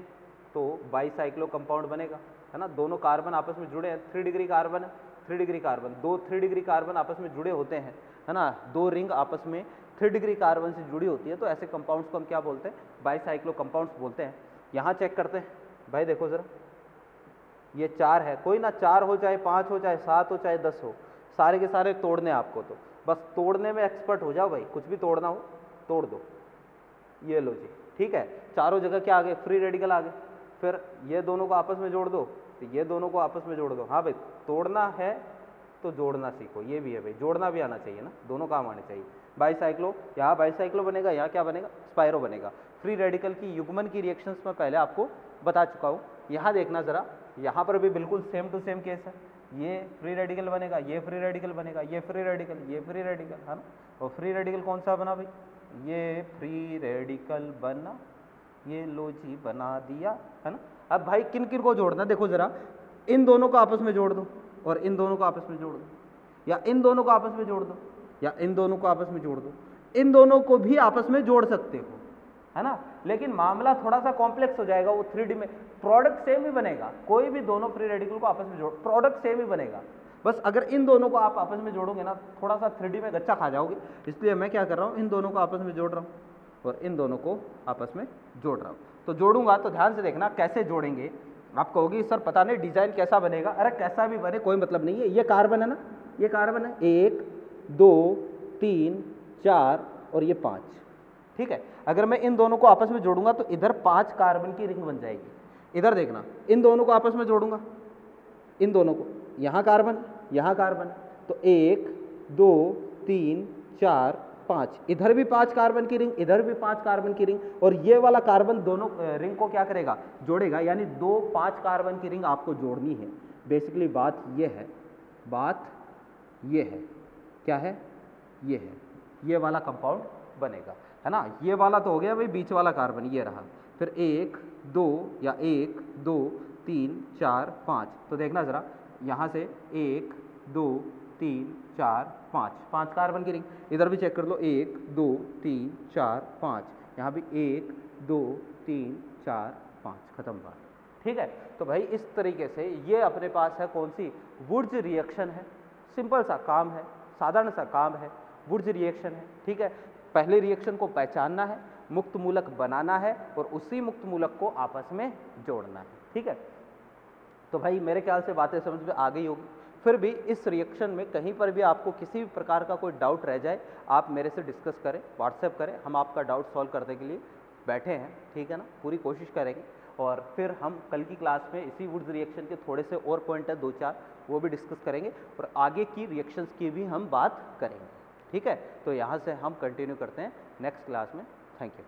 तो बाईसाइक्लो कंपाउंड बनेगा, है ना। दोनों कार्बन आपस में जुड़े हैं, 3 डिग्री कार्बन है, 3 डिग्री कार्बन, 2 3 डिग्री कार्बन आपस में जुड़े होते हैं, है ना। 2 रिंग आपस में 3 डिग्री कार्बन से जुड़ी होती है, तो ऐसे कंपाउंड्स को हम क्या बोलते हैं, बाईसाइक्लो कंपाउंड्स बोलते हैं। यहाँ चेक करते हैं भाई, देखो ज़रा, ये 4 है, कोई ना 4 हो चाहे 5 हो चाहे 7 हो चाहे 10 हो, सारे के सारे तोड़ने आपको, तो बस तोड़ने में एक्सपर्ट हो जाओ भाई, कुछ भी तोड़ना हो तोड़ दो। ये लो जी, ठीक है, चारों जगह क्या आ गए, फ्री रेडिकल आ गए। फिर ये दोनों को आपस में जोड़ दो, तो ये दोनों को आपस में जोड़ दो। हाँ भाई, तोड़ना है तो जोड़ना सीखो, ये भी है भाई, जोड़ना भी आना चाहिए ना, दोनों काम आने चाहिए। बाईसाइक्लो, यहाँ बाईसाइक्लो बनेगा, यहाँ क्या बनेगा, स्पायरो बनेगा। फ्री रेडिकल की युग्मन की रिएक्शंस में पहले आपको बता चुका हूँ। यहाँ देखना ज़रा, यहाँ पर भी बिल्कुल सेम टू सेम केस है, ये फ्री रेडिकल बनेगा, ये फ्री रेडिकल बनेगा, ये फ्री रेडिकल, ये फ्री रेडिकल, है ना। और फ्री रेडिकल कौन सा बना भाई, ये फ्री रेडिकल बना, ये लो जी बना दिया, है ना। अब भाई किन किन को जोड़ना, देखो जरा, इन दोनों को आपस में जोड़ दो और इन दोनों को आपस में जोड़ दो, या इन दोनों को आपस में जोड़ दो, या इन दोनों को आपस में जोड़ दो। इन दोनों को भी आपस में जोड़ सकते हो, है ना, लेकिन मामला थोड़ा सा कॉम्प्लेक्स हो जाएगा, वो 3D में। प्रोडक्ट सेम ही बनेगा, कोई भी दोनों फ्री रेडिकल को आपस में जोड़, प्रोडक्ट सेम ही बनेगा, बस अगर इन दोनों को आप आपस में जोड़ोगे ना, थोड़ा सा 3D में गच्चा खा जाओगे। इसलिए मैं क्या कर रहा हूँ, इन दोनों को आपस में जोड़ रहा हूँ और इन दोनों को आपस में जोड़ रहा हूँ। तो जोड़ूंगा तो ध्यान से देखना कैसे जोड़ेंगे। आप कहोगे सर पता नहीं डिजाइन कैसा बनेगा, अरे कैसा भी बने कोई मतलब नहीं है। ये कार्बन है ना, ये कार्बन है, 1 2 3 4 और ये 5, ठीक है। अगर मैं इन दोनों को आपस में जोड़ूंगा तो इधर 5 कार्बन की रिंग बन जाएगी। इधर देखना, इन दोनों को आपस में जोड़ूंगा, इन दोनों को, यहाँ कार्बन तो 1 2 3 4 5, इधर भी 5 कार्बन की रिंग, इधर भी 5 कार्बन की रिंग, और ये वाला कार्बन दोनों रिंग को क्या करेगा, जोड़ेगा, यानी 2 5 कार्बन की रिंग आपको जोड़नी है। बेसिकली बात ये है, बात ये है, क्या है, ये है, ये वाला कंपाउंड बनेगा, है ना। ये वाला तो हो गया भाई बीच वाला कार्बन, ये रहा, फिर 1 2 या 1 2 3 4 5, तो देखना जरा, यहाँ से 1 2 3 4 5, 5 कार्बन की रिंग, इधर भी चेक कर लो, 1 2 3 4 5, यहाँ भी 1 2 3 4 5, खत्म बात, ठीक है। तो भाई इस तरीके से ये अपने पास है कौन सी, वुड्स रिएक्शन है। सिंपल सा काम है, साधारण सा काम है, वुड्स रिएक्शन है, ठीक है। पहले रिएक्शन को पहचानना है, मुक्त मूलक बनाना है और उसी मुक्त मूलक को आपस में जोड़ना है, ठीक है। तो भाई मेरे ख्याल से बातें समझ में आ गई होगी। फिर भी इस रिएक्शन में कहीं पर भी आपको किसी भी प्रकार का कोई डाउट रह जाए, आप मेरे से डिस्कस करें, व्हाट्सएप करें, हम आपका डाउट सॉल्व करने के लिए बैठे हैं, ठीक है ना, पूरी कोशिश करेंगे। और फिर हम कल की क्लास में इसी वुड्स रिएक्शन के थोड़े से और पॉइंट है 2-4, वो भी डिस्कस करेंगे और आगे की रिएक्शंस की भी हम बात करेंगे, ठीक है। तो यहाँ से हम कंटिन्यू करते हैं नेक्स्ट क्लास में। Thank you.